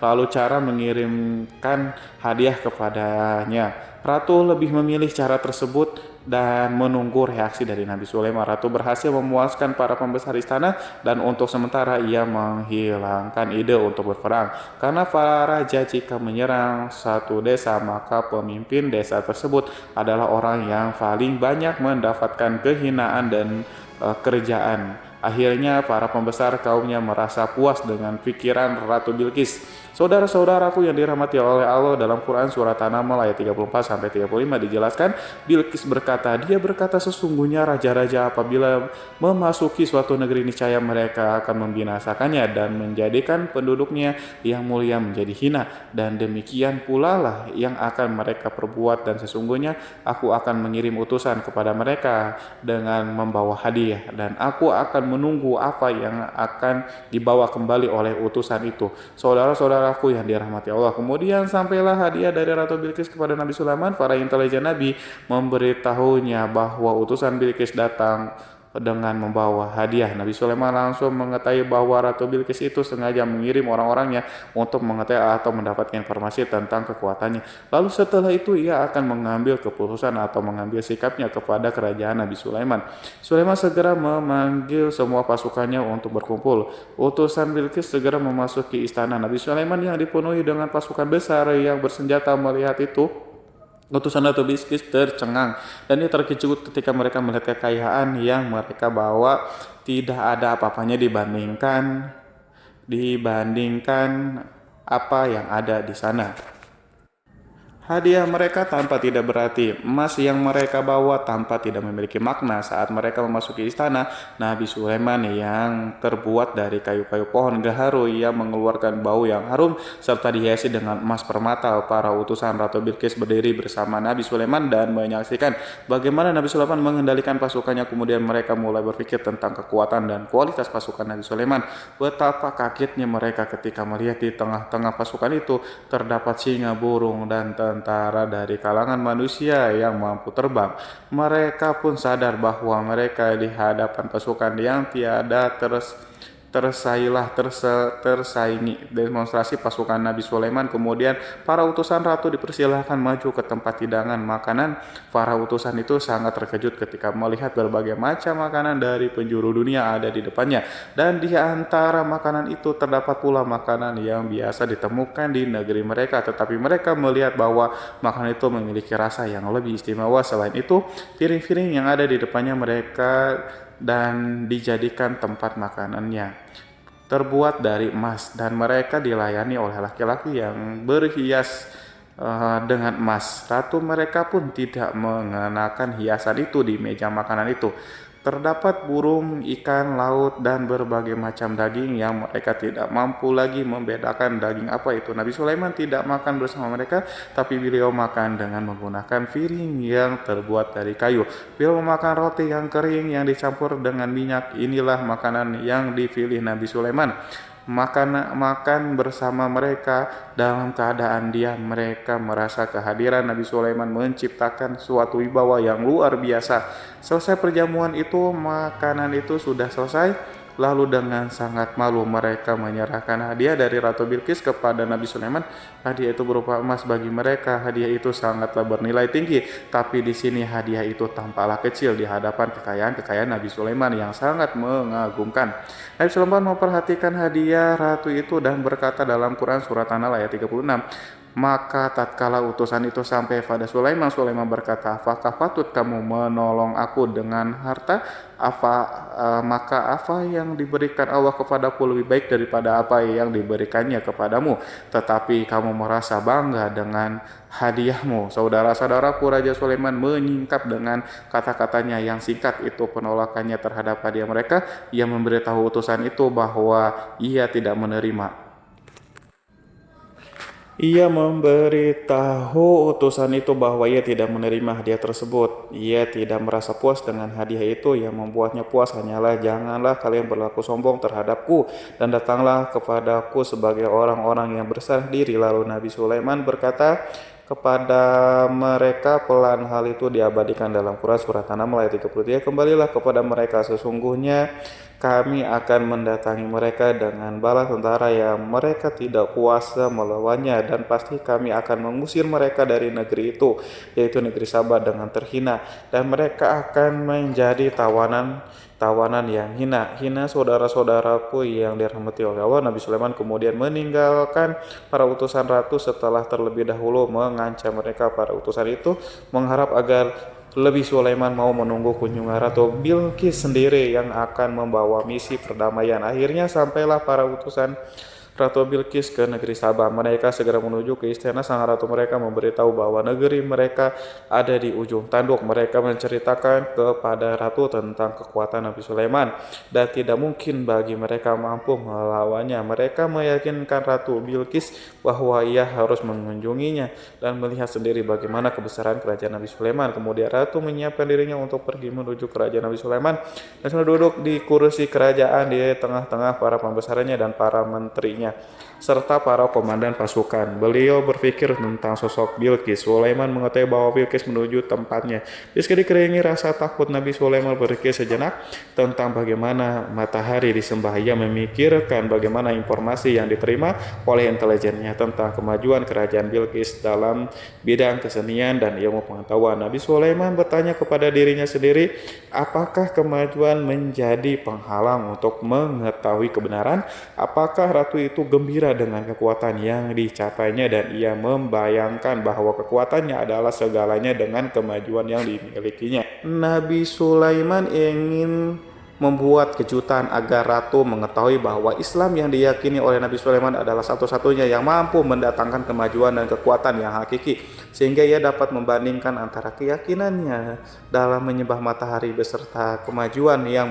Lalu cara mengirimkan hadiah kepadanya. Ratu lebih memilih cara tersebut dan menunggu reaksi dari Nabi Sulaiman. Ratu berhasil memuaskan para pembesar istana dan untuk sementara ia menghilangkan ide untuk berperang. Karena para raja jika menyerang satu desa, maka pemimpin desa tersebut adalah orang yang paling banyak mendapatkan kehinaan dan kerjaan. Akhirnya para pembesar kaumnya merasa puas dengan pikiran Ratu Bilqis. Saudara-saudaraku yang dirahmati oleh Allah, dalam Quran surat An-Naml ayat 34-35 dijelaskan, Bilqis berkata, dia berkata sesungguhnya raja-raja apabila memasuki suatu negeri niscaya mereka akan membinasakannya dan menjadikan penduduknya yang mulia menjadi hina, dan demikian pula lah yang akan mereka perbuat, dan sesungguhnya aku akan mengirim utusan kepada mereka dengan membawa hadiah, dan aku akan menunggu apa yang akan dibawa kembali oleh utusan itu. Saudara-saudaraku yang dirahmati Allah, kemudian sampailah hadiah dari Ratu Bilqis kepada Nabi Sulaiman. Para intelijen Nabi memberitahunya bahwa utusan Bilqis datang dengan membawa hadiah. Nabi Sulaiman langsung mengetahui bahwa Ratu Bilqis itu sengaja mengirim orang-orangnya untuk mengetahui atau mendapatkan informasi tentang kekuatannya. Lalu setelah itu ia akan mengambil keputusan atau mengambil sikapnya kepada kerajaan Nabi Sulaiman. Sulaiman segera memanggil semua pasukannya untuk berkumpul. Utusan Bilqis segera memasuki istana. Nabi Sulaiman yang dipenuhi dengan pasukan besar yang bersenjata melihat itu, utusan Ratu Bilqis tercengang dan ia terkejut ketika mereka melihat kekayaan yang mereka bawa tidak ada apa-apanya dibandingkan apa yang ada di sana. Hadiah mereka tanpa tidak berarti, emas yang mereka bawa tanpa tidak memiliki makna. Saat mereka memasuki istana Nabi Sulaiman yang terbuat dari kayu-kayu pohon gaharu, ia mengeluarkan bau yang harum serta dihiasi dengan emas permata. Para utusan Ratu Bilqis berdiri bersama Nabi Sulaiman dan menyaksikan bagaimana Nabi Sulaiman mengendalikan pasukannya. Kemudian mereka mulai berpikir tentang kekuatan dan kualitas pasukan Nabi Sulaiman. Betapa kagetnya mereka ketika melihat di tengah-tengah pasukan itu terdapat singa, burung, dan tentara dari kalangan manusia yang mampu terbang. Mereka pun sadar bahwa mereka di hadapan pasukan yang tiada tersaingi. Demonstrasi pasukan Nabi Sulaiman. Kemudian para utusan ratu dipersilahkan maju ke tempat hidangan makanan. Para utusan itu sangat terkejut ketika melihat berbagai macam makanan dari penjuru dunia ada di depannya, dan di antara makanan itu terdapat pula makanan yang biasa ditemukan di negeri mereka, tetapi mereka melihat bahwa makanan itu memiliki rasa yang lebih istimewa. Selain itu, piring-piring yang ada di depannya mereka dan dijadikan tempat makanannya terbuat dari emas, dan mereka dilayani oleh laki-laki yang berhias dengan emas. Ratu mereka pun tidak mengenakan hiasan itu di meja makanan itu. Terdapat burung, ikan laut, dan berbagai macam daging yang mereka tidak mampu lagi membedakan daging apa itu. Nabi Sulaiman tidak makan bersama mereka, tapi beliau makan dengan menggunakan piring yang terbuat dari kayu. Beliau memakan roti yang kering yang dicampur dengan minyak. Inilah makanan yang dipilih Nabi Sulaiman. Makan bersama mereka dalam keadaan diam. Mereka merasa kehadiran Nabi Sulaiman menciptakan suatu wibawa yang luar biasa. Selesai perjamuan itu, makanan itu sudah selesai. Lalu dengan sangat malu mereka menyerahkan hadiah dari Ratu Bilqis kepada Nabi Sulaiman. Hadiah itu berupa emas. Bagi mereka hadiah itu sangatlah bernilai tinggi, tapi di sini hadiah itu tampaklah kecil di hadapan kekayaan Nabi Sulaiman yang sangat mengagumkan. Nabi Sulaiman memperhatikan hadiah ratu itu dan berkata dalam Quran surat An-Nahl ayat 36, maka tatkala utusan itu sampai pada Sulaiman, Sulaiman berkata, apakah patut kamu menolong aku dengan harta? Maka apa yang diberikan Allah kepadaku lebih baik daripada apa yang diberikannya kepadamu, tetapi kamu merasa bangga dengan hadiahmu. Saudara-saudaraku, Raja Sulaiman menyingkap dengan kata-katanya yang singkat itu penolakannya terhadap hadiah mereka. Ia memberitahu utusan itu bahwa ia tidak menerima. Ia memberitahu utusan itu bahwa ia tidak menerima hadiah tersebut. Ia tidak merasa puas dengan hadiah itu. Yang membuatnya puas hanyalah, janganlah kalian berlaku sombong terhadapku dan datanglah kepadaku sebagai orang-orang yang berserah diri. Lalu Nabi Sulaiman berkata kepada mereka, pelan hal itu diabadikan dalam Quran surat An-Naml ayat 33, kembalilah kepada mereka, sesungguhnya kami akan mendatangi mereka dengan bala tentara yang mereka tidak kuasa melawannya, dan pasti kami akan mengusir mereka dari negeri itu, yaitu negeri Sabah, dengan terhina, dan mereka akan menjadi tawanan yang hina. Saudara-saudaraku yang dirahmati oleh Allah, Nabi Sulaiman kemudian meninggalkan para utusan ratu setelah terlebih dahulu mengancam mereka. Para utusan itu mengharap agar lebih Sulaiman mau menunggu kunjungan Ratu Bilqis sendiri yang akan membawa misi perdamaian. Akhirnya sampailah para utusan Ratu Bilqis ke negeri Sabah. Mereka segera menuju ke istana sang ratu. Mereka memberitahu bahwa negeri mereka ada di ujung tanduk. Mereka menceritakan kepada ratu tentang kekuatan Nabi Sulaiman dan tidak mungkin bagi mereka mampu melawannya. Mereka meyakinkan Ratu Bilqis bahwa ia harus mengunjunginya dan melihat sendiri bagaimana kebesaran kerajaan Nabi Sulaiman. Kemudian ratu menyiapkan dirinya untuk pergi menuju kerajaan Nabi Sulaiman dan sudah duduk di kursi kerajaan di tengah-tengah para pembesarnya dan para menterinya serta para komandan pasukan. Beliau berpikir tentang sosok Bilqis. Sulaiman mengetahui bahwa Bilqis menuju tempatnya. Meski dikelilingi rasa takut, Nabi Sulaiman berpikir sejenak tentang bagaimana matahari disembah. Ia memikirkan bagaimana informasi yang diterima oleh intelijennya tentang kemajuan kerajaan Bilqis dalam bidang kesenian dan ilmu pengetahuan. Nabi Sulaiman bertanya kepada dirinya sendiri, apakah kemajuan menjadi penghalang untuk mengetahui kebenaran? Apakah ratu itu gembira dengan kekuatan yang dicapainya, dan ia membayangkan bahwa kekuatannya adalah segalanya dengan kemajuan yang dimilikinya. Nabi Sulaiman ingin membuat kejutan agar ratu mengetahui bahwa Islam yang diyakini oleh Nabi Sulaiman adalah satu-satunya yang mampu mendatangkan kemajuan dan kekuatan yang hakiki, sehingga ia dapat membandingkan antara keyakinannya dalam menyembah matahari beserta kemajuan yang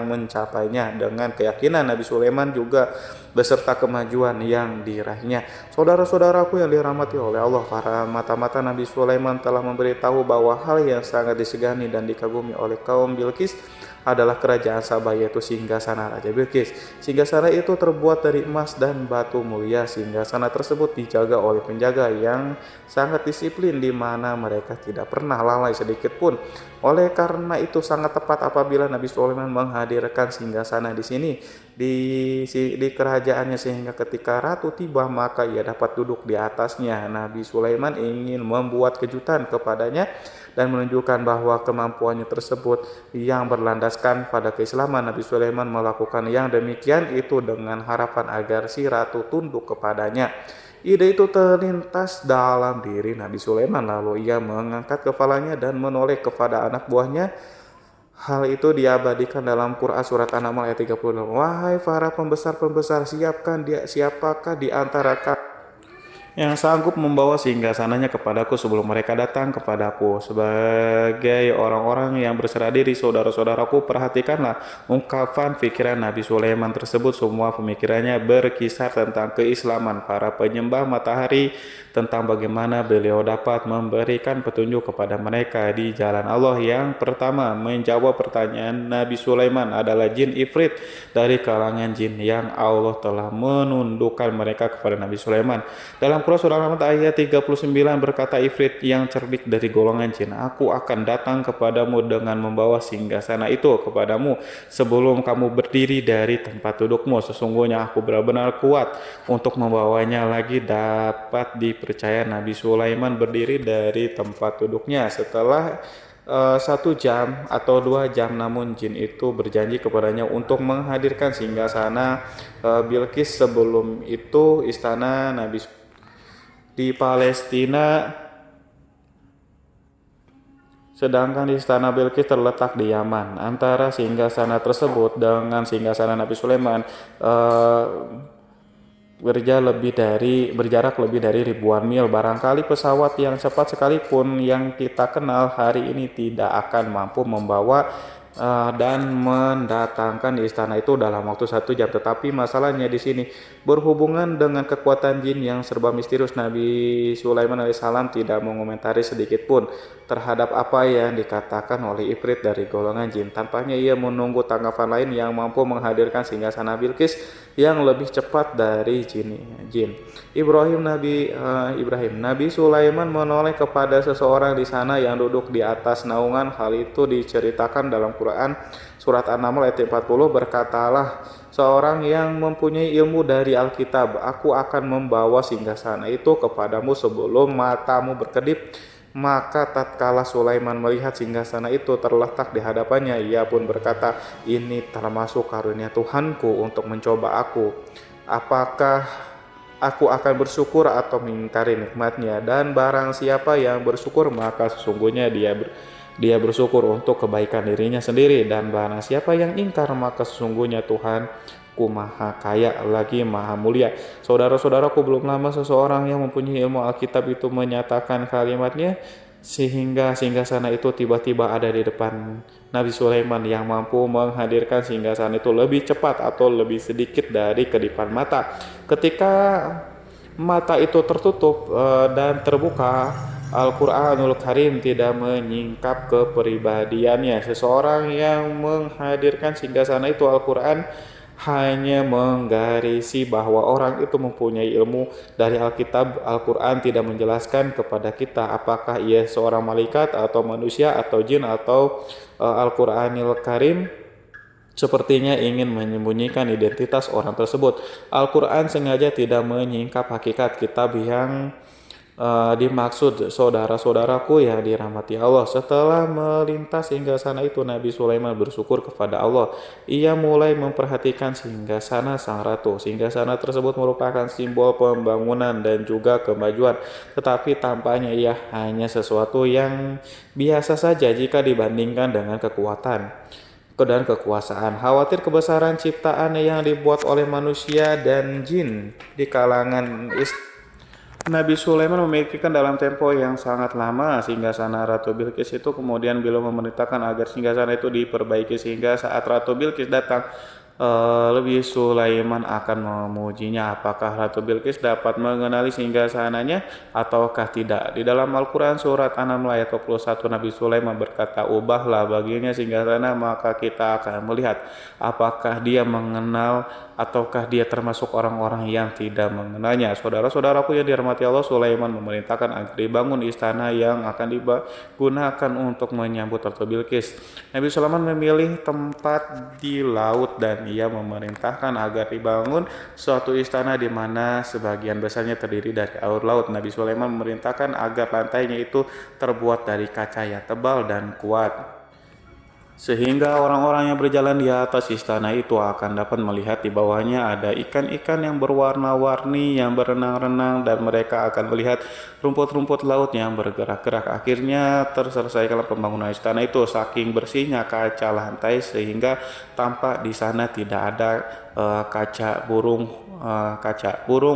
mencapainya dengan keyakinan Nabi Sulaiman juga beserta kemajuan yang diraihnya. Saudara-saudaraku yang dirahmati oleh Allah, para mata-mata Nabi Sulaiman telah memberitahu bahwa hal yang sangat disegani dan dikagumi oleh kaum Bilqis adalah kerajaan Sabah, yaitu singgasana Raja Bilqis. Singgasana itu terbuat dari emas dan batu mulia. Singgasana tersebut dijaga oleh penjaga yang sangat disiplin, di mana mereka tidak pernah lalai sedikit pun. Oleh karena itu sangat tepat apabila Nabi Sulaiman menghadirkan singgasana di sini di kerajaannya, sehingga ketika ratu tiba maka ia dapat duduk di atasnya. Nabi Sulaiman ingin membuat kejutan kepadanya dan menunjukkan bahwa kemampuannya tersebut yang berlandaskan pada keislaman. Nabi Sulaiman melakukan yang demikian itu dengan harapan agar si ratu tunduk kepadanya. Ide itu terlintas dalam diri Nabi Sulaiman, lalu ia mengangkat kepalanya dan menoleh kepada anak buahnya. Hal itu diabadikan dalam Quran surat An-Naml ayat 36. Wahai para pembesar-pembesar, siapakah di antara kalian yang sanggup membawa singgasananya kepadaku sebelum mereka datang kepadaku? Sebagai orang-orang yang berserah diri, saudara-saudaraku, perhatikanlah ungkapan pikiran Nabi Sulaiman tersebut. Semua pemikirannya berkisar tentang keislaman para penyembah matahari, tentang bagaimana beliau dapat memberikan petunjuk kepada mereka di jalan Allah. Yang pertama menjawab pertanyaan Nabi Sulaiman adalah jin Ifrit dari kalangan jin yang Allah telah menundukkan mereka kepada Nabi Sulaiman. Dalam dalam Quran surah Al-Rahman ayat 39 berkata Ifrit yang cerdik dari golongan jin, aku akan datang kepadamu dengan membawa singgasana itu kepadamu sebelum kamu berdiri dari tempat dudukmu. Sesungguhnya aku benar-benar kuat untuk membawanya lagi. Dapat dipercaya Nabi Sulaiman berdiri dari tempat duduknya setelah 1 jam atau 2 jam, namun jin itu berjanji kepadanya untuk menghadirkan singgasana Bilqis. Sebelum itu istana Nabi di Palestina, sedangkan istana Bilqis terletak di Yaman. Antara singgasana tersebut dengan singgasana Nabi Sulaiman berjarak lebih dari ribuan mil. Barangkali pesawat yang cepat sekalipun yang kita kenal hari ini tidak akan mampu membawa dan mendatangkan di istana itu dalam waktu 1 jam. Tetapi masalahnya di sini berhubungan dengan kekuatan jin yang serba misterius. Nabi Sulaiman alaihissalam tidak mengomentari sedikit pun terhadap apa yang dikatakan oleh Ifrit dari golongan jin. Tampaknya ia menunggu tanggapan lain yang mampu menghadirkan singgasana Bilqis yang lebih cepat dari jin. Nabi Sulaiman menoleh kepada seseorang di sana yang duduk di atas naungan. Hal itu diceritakan dalam Quran surat An-Naml ayat 40. Berkatalah seorang yang mempunyai ilmu dari Alkitab, aku akan membawa singgasana itu kepadamu sebelum matamu berkedip. Maka tatkala Sulaiman melihat singgasana itu terletak di hadapannya, ia pun berkata, ini termasuk karunia Tuhanku untuk mencoba aku. Apakah aku akan bersyukur atau mengingkari nikmatnya? Dan barang siapa yang bersyukur, maka sesungguhnya dia bersyukur untuk kebaikan dirinya sendiri. Dan barang siapa yang ingkar, maka sesungguhnya Tuhanku maha kaya lagi maha mulia. Saudara-saudaraku, belum lama seseorang yang mempunyai ilmu Alkitab itu menyatakan kalimatnya sehingga singgasana itu tiba-tiba ada di depan Nabi Sulaiman yang mampu menghadirkan singgasana itu lebih cepat atau lebih sedikit dari kedipan mata. Ketika mata itu tertutup dan terbuka, Al-Quranul Karim tidak menyingkap kepribadiannya. Seseorang yang menghadirkan singgasana itu Al-Quran hanya menggarisi bahwa orang itu mempunyai ilmu dari Alkitab. Al-Quran tidak menjelaskan kepada kita apakah ia seorang malaikat atau manusia atau jin atau Al-Quranul Karim sepertinya ingin menyembunyikan identitas orang tersebut. Al-Quran sengaja tidak menyingkap hakikat kitab yang dimaksud. Saudara-saudaraku yang dirahmati Allah, setelah melintas singgasana itu, Nabi Sulaiman bersyukur kepada Allah. Ia mulai memperhatikan singgasana sang ratu. Singgasana tersebut merupakan simbol pembangunan dan juga kemajuan, tetapi tampaknya ia hanya sesuatu yang biasa saja jika dibandingkan dengan kekuatan dan kekuasaan. Khawatir kebesaran ciptaan yang dibuat oleh manusia dan jin di kalangan Nabi Sulaiman memikirkan dalam tempo yang sangat lama singgasana Ratu Bilqis itu. Kemudian beliau memerintahkan agar singgasana itu diperbaiki sehingga saat Ratu Bilqis datang, lebih Sulaiman akan memujinya. Apakah Ratu Bilqis dapat mengenali singgasananya ataukah tidak? Di dalam Al-Quran surat An-Naml ayat 21 Nabi Sulaiman berkata, ubahlah baginya singgasana maka kita akan melihat apakah dia mengenal ataukah dia termasuk orang-orang yang tidak mengenalnya. Saudara-saudaraku yang dirahmati Allah, Sulaiman memerintahkan agar dibangun istana yang akan digunakan untuk menyambut Ratu Bilqis. Nabi Sulaiman memilih tempat di laut dan ia memerintahkan agar dibangun suatu istana di mana sebagian besarnya terdiri dari air laut. Nabi Sulaiman memerintahkan agar lantainya itu terbuat dari kaca yang tebal dan kuat, sehingga orang-orang yang berjalan di atas istana itu akan dapat melihat di bawahnya ada ikan-ikan yang berwarna-warni yang berenang-renang, dan mereka akan melihat rumput-rumput laut yang bergerak-gerak. Akhirnya terselesaikan pembangunan istana itu. Saking bersihnya kaca lantai sehingga tampak di sana tidak ada kaca. Burung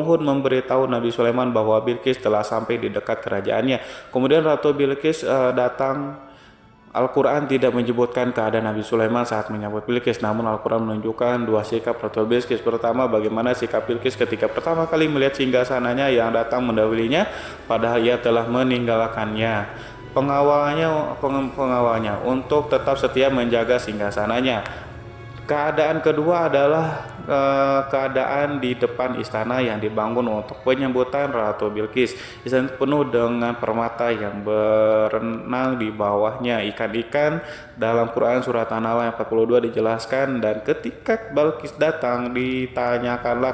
Hud memberitahu Nabi Sulaiman bahwa Bilqis telah sampai di dekat kerajaannya. Kemudian Ratu Bilqis datang. Al-Quran tidak menyebutkan keadaan Nabi Sulaiman saat menyambut Bilqis, namun Al-Quran menunjukkan dua sikap Ratu Bilqis. Pertama, bagaimana sikap Bilqis ketika pertama kali melihat singgasananya yang datang mendahulunya, padahal ia telah meninggalkannya pengawalnya untuk tetap setia menjaga singgasananya. Keadaan kedua adalah keadaan di depan istana yang dibangun untuk penyambutan Ratu Bilqis. Istana penuh dengan permata yang berenang di bawahnya ikan-ikan. Dalam Quran surat An-Nahl ayat 42 dijelaskan, dan ketika Bilqis datang ditanyakanlah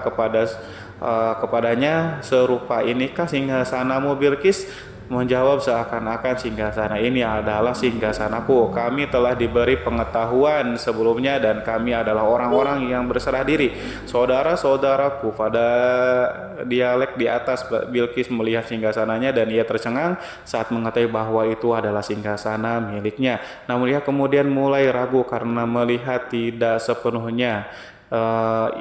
kepadanya, serupa inikah singgasanamu Bilqis? Menjawab seakan-akan singgasana ini adalah singgasanaku. Kami telah diberi pengetahuan sebelumnya dan kami adalah orang-orang yang berserah diri. Saudara-saudaraku, pada dialek di atas Bilqis melihat singgasananya dan ia tercengang saat mengetahui bahwa itu adalah singgasana miliknya. Namun ia kemudian mulai ragu karena melihat tidak sepenuhnya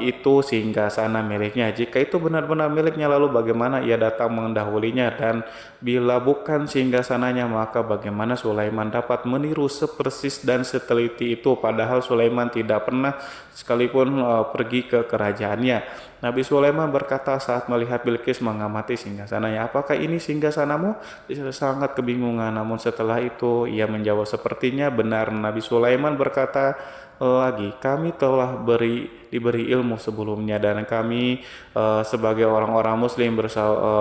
itu singgasana miliknya. Jika itu benar-benar miliknya, lalu bagaimana ia datang mendahulinya? Dan bila bukan singgasananya, maka bagaimana Sulaiman dapat meniru sepersis dan seteliti itu, padahal Sulaiman tidak pernah sekalipun pergi ke kerajaannya. Nabi Sulaiman berkata saat melihat Bilqis mengamati singgasananya, apakah ini singgasanamu? Dia sangat kebingungan, namun setelah itu ia menjawab, sepertinya benar. Nabi Sulaiman berkata lagi, kami telah diberi ilmu sebelumnya dan kami sebagai orang-orang muslim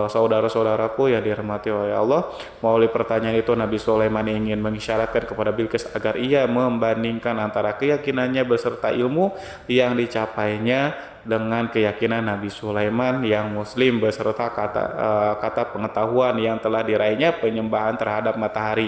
saudara-saudaraku yang dirahmati oleh Allah. Melalui pertanyaan itu Nabi Sulaiman ingin mengisyaratkan kepada Bilqis agar ia membandingkan antara keyakinannya beserta ilmu yang dicapainya dengan keyakinan Nabi Sulaiman yang muslim beserta kata pengetahuan yang telah diraihnya penyembahan terhadap matahari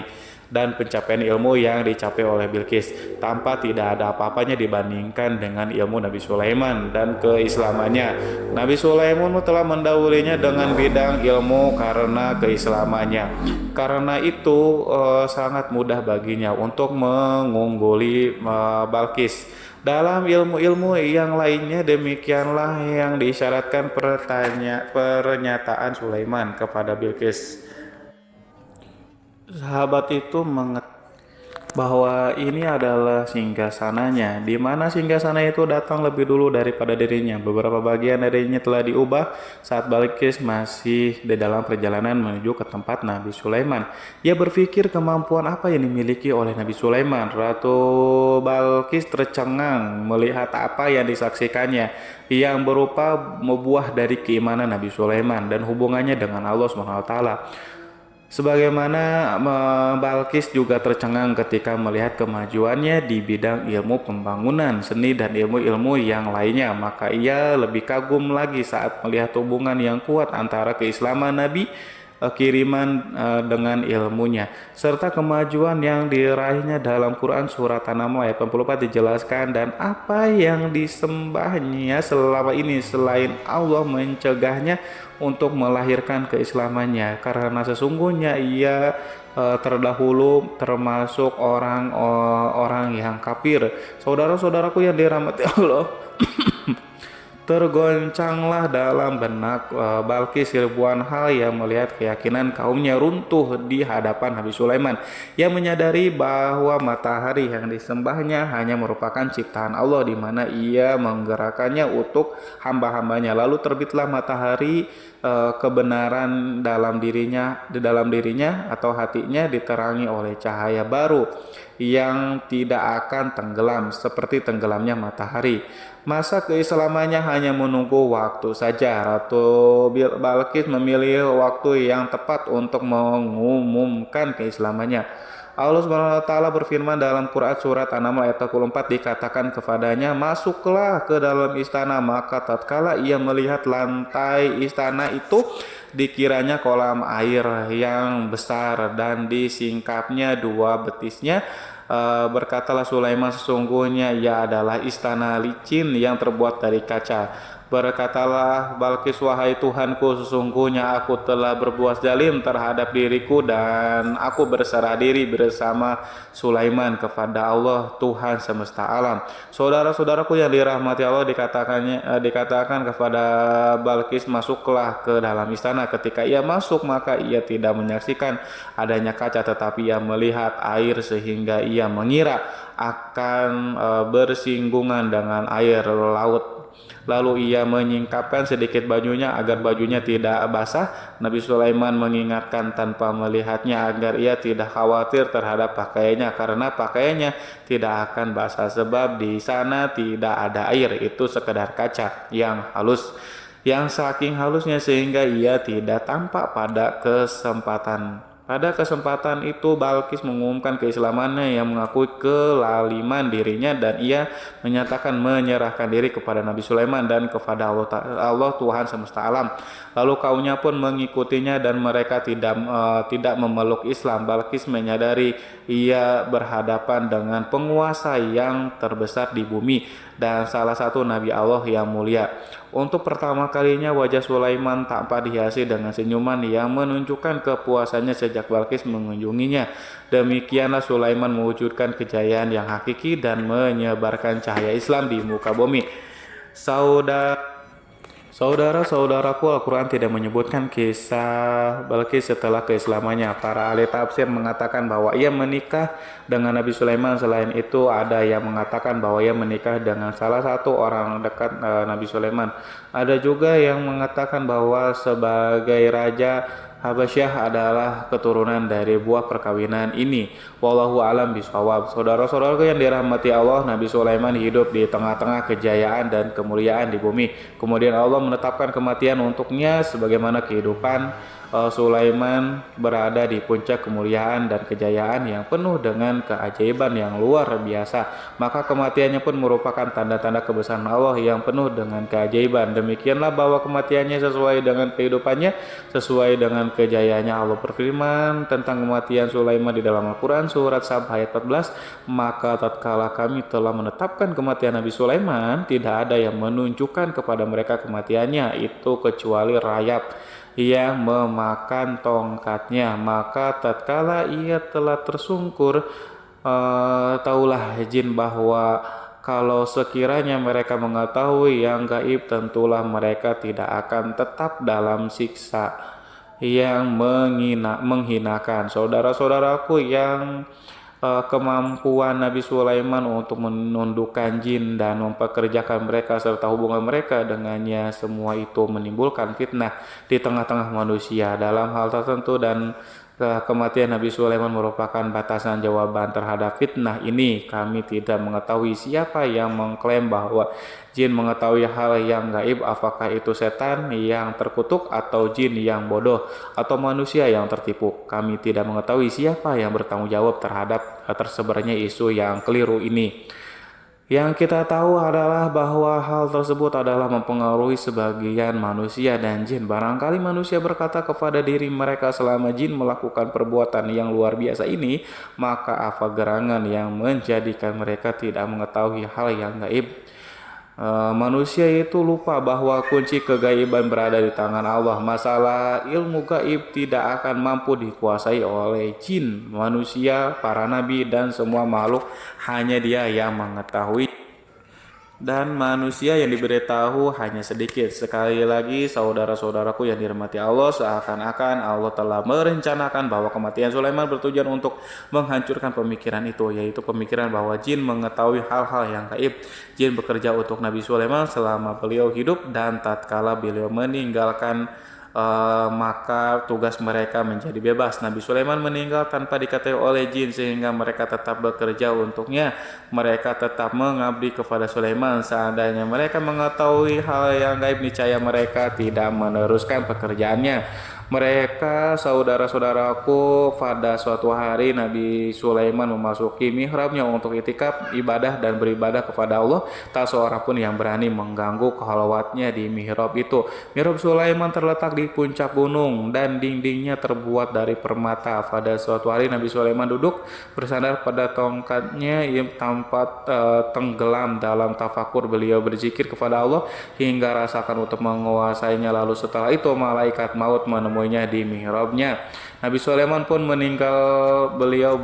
dan pencapaian ilmu yang dicapai oleh Bilqis tanpa tidak ada apa-apanya dibandingkan dengan ilmu Nabi Sulaiman dan keislamannya. Nabi Sulaiman telah mendahulunya dengan bidang ilmu karena keislamannya. Karena itu sangat mudah baginya untuk mengungguli Bilqis. Dalam ilmu-ilmu yang lainnya demikianlah yang diisyaratkan pernyataan Sulaiman kepada Bilqis. Sahabat itu mengetahui bahwa ini adalah singgasananya, di mana singgasana itu datang lebih dulu daripada dirinya. Beberapa bagian darinya telah diubah saat Bilqis masih di dalam perjalanan menuju ke tempat Nabi Sulaiman. Ia berpikir kemampuan apa yang dimiliki oleh Nabi Sulaiman. Ratu Bilqis tercengang melihat apa yang disaksikannya yang berupa buah dari keimanan Nabi Sulaiman dan hubungannya dengan Allah SWT. Sebagaimana Bilqis juga tercengang ketika melihat kemajuannya di bidang ilmu pembangunan, seni, dan ilmu-ilmu yang lainnya. Maka ia lebih kagum lagi saat melihat hubungan yang kuat antara keislaman Nabi kiriman dengan ilmunya serta kemajuan yang diraihnya. Dalam Quran surat An-Naml ayat 84 dijelaskan, dan apa yang disembahnya selama ini selain Allah mencegahnya untuk melahirkan keislamannya, karena sesungguhnya ia terdahulu termasuk orang-orang yang kafir. Saudara-saudaraku yang dirahmati Allah, tergoncanglah dalam benak Bilqis ribuan hal yang melihat keyakinan kaumnya runtuh di hadapan Nabi Sulaiman yang menyadari bahwa matahari yang disembahnya hanya merupakan ciptaan Allah, di mana ia menggerakkannya untuk hamba-hambanya. Lalu terbitlah matahari, kebenaran di dalam dirinya atau hatinya diterangi oleh cahaya baru yang tidak akan tenggelam seperti tenggelamnya matahari. Masa keislamannya hanya menunggu waktu saja. Ratu Bilqis memilih waktu yang tepat untuk mengumumkan keislamannya. Allah SWT berfirman dalam Quran surat An-Naml ayat 44, dikatakan kepadanya, masuklah ke dalam istana. Maka tatkala ia melihat lantai istana itu, dikiranya kolam air yang besar dan disingkapnya dua betisnya. Berkatalah Sulaiman, sesungguhnya ia adalah istana licin yang terbuat dari kaca. Berkatalah Bilqis, wahai Tuhanku, sesungguhnya aku telah berbuat zalim terhadap diriku dan aku berserah diri bersama Sulaiman kepada Allah Tuhan semesta alam. Saudara-saudaraku yang dirahmati Allah, dikatakan kepada Bilqis, masuklah ke dalam istana. Ketika ia masuk, maka ia tidak menyaksikan adanya kaca, tetapi ia melihat air sehingga ia mengira akan bersinggungan dengan air laut. Lalu ia ia menyingkapkan sedikit bajunya agar bajunya tidak basah, Nabi Sulaiman mengingatkan tanpa melihatnya agar ia tidak khawatir terhadap pakaiannya karena pakaiannya tidak akan basah sebab di sana tidak ada air, itu sekedar kaca yang halus yang saking halusnya sehingga ia tidak tampak pada kesempatan itu Balkis mengumumkan keislamannya yang mengakui kelaliman dirinya dan ia menyatakan menyerahkan diri kepada Nabi Sulaiman dan kepada Allah Tuhan semesta alam. Lalu kaumnya pun mengikutinya dan mereka tidak memeluk Islam. Balkis menyadari ia berhadapan dengan penguasa yang terbesar di bumi dan salah satu Nabi Allah yang mulia. Untuk pertama kalinya wajah Sulaiman tampak dihiasi dengan senyuman yang menunjukkan kepuasannya sejak Balkis mengunjunginya. Demikianlah Sulaiman mewujudkan kejayaan yang hakiki dan menyebarkan cahaya Islam di muka bumi. Saudara-saudaraku, Al-Quran tidak menyebutkan kisah Balkis setelah keislamannya. Para ahli tafsir mengatakan bahwa ia menikah dengan Nabi Sulaiman. Selain itu, ada yang mengatakan bahwa ia menikah dengan salah satu orang dekat Nabi Sulaiman. Ada juga yang mengatakan bahwa sebagai raja Habasyah adalah keturunan dari buah perkawinan ini. Wallahu alam bishawab. Saudara-saudaraku yang dirahmati Allah, Nabi Sulaiman hidup di tengah-tengah kejayaan dan kemuliaan di bumi. Kemudian Allah menetapkan kematian untuknya sebagaimana kehidupan. Sulaiman berada di puncak kemuliaan dan kejayaan yang penuh dengan keajaiban yang luar biasa. Maka kematiannya pun merupakan tanda-tanda kebesaran Allah yang penuh dengan keajaiban. Demikianlah bahwa kematiannya sesuai dengan kehidupannya, sesuai dengan kejayaannya. Allah berfirman tentang kematian Sulaiman di dalam Al-Quran surat Sab ayat 14. Maka tatkala kami telah menetapkan kematian Nabi Sulaiman, tidak ada yang menunjukkan kepada mereka kematiannya itu kecuali rayap yang memakan tongkatnya. Maka tatkala ia telah tersungkur, taulah jin bahwa kalau sekiranya mereka mengetahui yang gaib, tentulah mereka tidak akan tetap dalam siksa yang menghinakan. Saudara-saudaraku yang kemampuan Nabi Sulaiman untuk menundukkan jin dan mempekerjakan mereka serta hubungan mereka dengannya, semua itu menimbulkan fitnah di tengah-tengah manusia dalam hal tertentu, dan kematian Nabi Sulaiman merupakan batasan jawaban terhadap fitnah ini. Kami tidak mengetahui siapa yang mengklaim bahwa jin mengetahui hal yang gaib, apakah itu setan yang terkutuk atau jin yang bodoh atau manusia yang tertipu. Kami tidak mengetahui siapa yang bertanggung jawab terhadap tersebarnya isu yang keliru ini. Yang kita tahu adalah bahwa hal tersebut adalah mempengaruhi sebagian manusia dan jin. Barangkali manusia berkata kepada diri mereka, selama jin melakukan perbuatan yang luar biasa ini, maka apa gerangan yang menjadikan mereka tidak mengetahui hal yang gaib? Manusia itu lupa bahwa kunci kegaiban berada di tangan Allah. Masalah ilmu gaib tidak akan mampu dikuasai oleh jin, manusia, para nabi, dan semua makhluk. Hanya Dia yang mengetahui, dan manusia yang diberitahu hanya sedikit. Sekali lagi, saudara-saudaraku yang dirahmati Allah, seakan-akan Allah telah merencanakan bahwa kematian Sulaiman bertujuan untuk menghancurkan pemikiran itu, yaitu pemikiran bahwa jin mengetahui hal-hal yang gaib. Jin bekerja untuk Nabi Sulaiman selama beliau hidup, dan tatkala beliau meninggalkan maka tugas mereka menjadi bebas. Nabi Sulaiman meninggal tanpa diketahui oleh jin sehingga mereka tetap bekerja untuknya. Mereka tetap mengabdi kepada Sulaiman. Seandainya mereka mengetahui hal yang gaib, niscaya mereka tidak meneruskan pekerjaannya. Mereka, saudara-saudaraku, pada suatu hari Nabi Sulaiman memasuki mihrabnya untuk itikaf, ibadah dan beribadah kepada Allah. Tak seorang pun yang berani mengganggu khalwatnya di mihrab itu. Mihrab Sulaiman terletak di puncak gunung dan dindingnya terbuat dari permata. Pada suatu hari Nabi Sulaiman duduk bersandar pada tongkatnya yang tampak tenggelam dalam tafakur. Beliau berzikir kepada Allah hingga rasakan untuk menguasainya. Lalu setelah itu malaikat maut menemuinya di mihrabnya. Nabi Sulaiman pun meninggal, beliau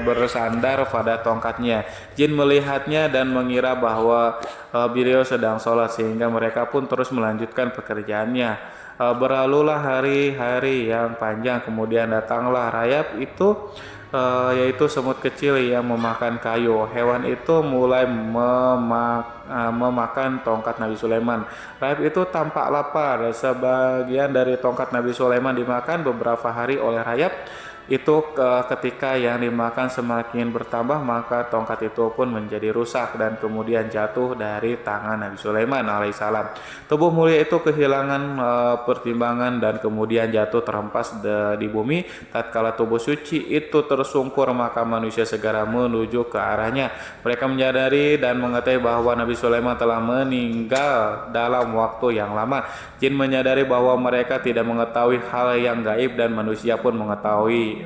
bersandar pada tongkatnya. Jin melihatnya dan mengira bahwa beliau sedang sholat sehingga mereka pun terus melanjutkan pekerjaannya. Berlalulah hari-hari yang panjang, kemudian datanglah rayap itu, yaitu semut kecil yang memakan kayu. Hewan itu mulai memakan tongkat Nabi Sulaiman. Rayap itu tampak lapar. Sebagian dari tongkat Nabi Sulaiman dimakan beberapa hari oleh rayap. Itu ketika yang dimakan semakin bertambah, maka tongkat itu pun menjadi rusak dan kemudian jatuh dari tangan Nabi Sulaiman alaihissalam. Tubuh mulia itu kehilangan pertimbangan dan kemudian jatuh terhempas di bumi. Tatkala tubuh suci itu tersungkur, maka manusia segera menuju ke arahnya. Mereka menyadari dan mengetahui bahwa Nabi Sulaiman telah meninggal dalam waktu yang lama. Jin menyadari bahwa mereka tidak mengetahui hal yang gaib dan manusia pun mengetahui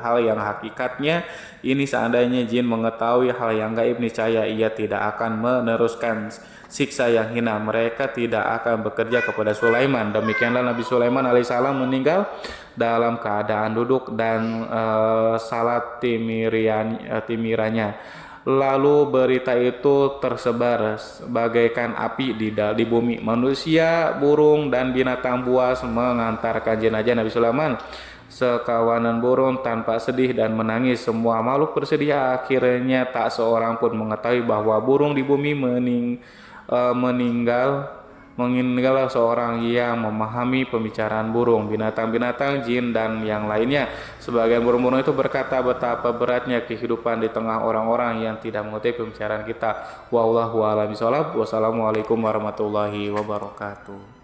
hal yang hakikatnya. Ini seandainya jin mengetahui hal yang gaib, niscaya ia tidak akan meneruskan siksa yang hina. Mereka tidak akan bekerja kepada Sulaiman. Demikianlah Nabi Sulaiman alaihissalam meninggal dalam keadaan duduk dan salat timiranya. Lalu berita itu tersebar bagaikan api di bumi. Manusia, burung, dan binatang buas mengantarkan jenazah Nabi Sulaiman. Sekawanan burung tanpa sedih dan menangis. Semua makhluk bersedih. Akhirnya tak seorang pun mengetahui bahwa burung di bumi meninggal. Meninggal seorang yang memahami pembicaraan burung, binatang-binatang, jin, dan yang lainnya. Sebagian burung-burung itu berkata betapa beratnya kehidupan di tengah orang-orang yang tidak mengetahui pembicaraan kita. Wallahu a'lam bishawab. Wassalamualaikum warahmatullahi wabarakatuh.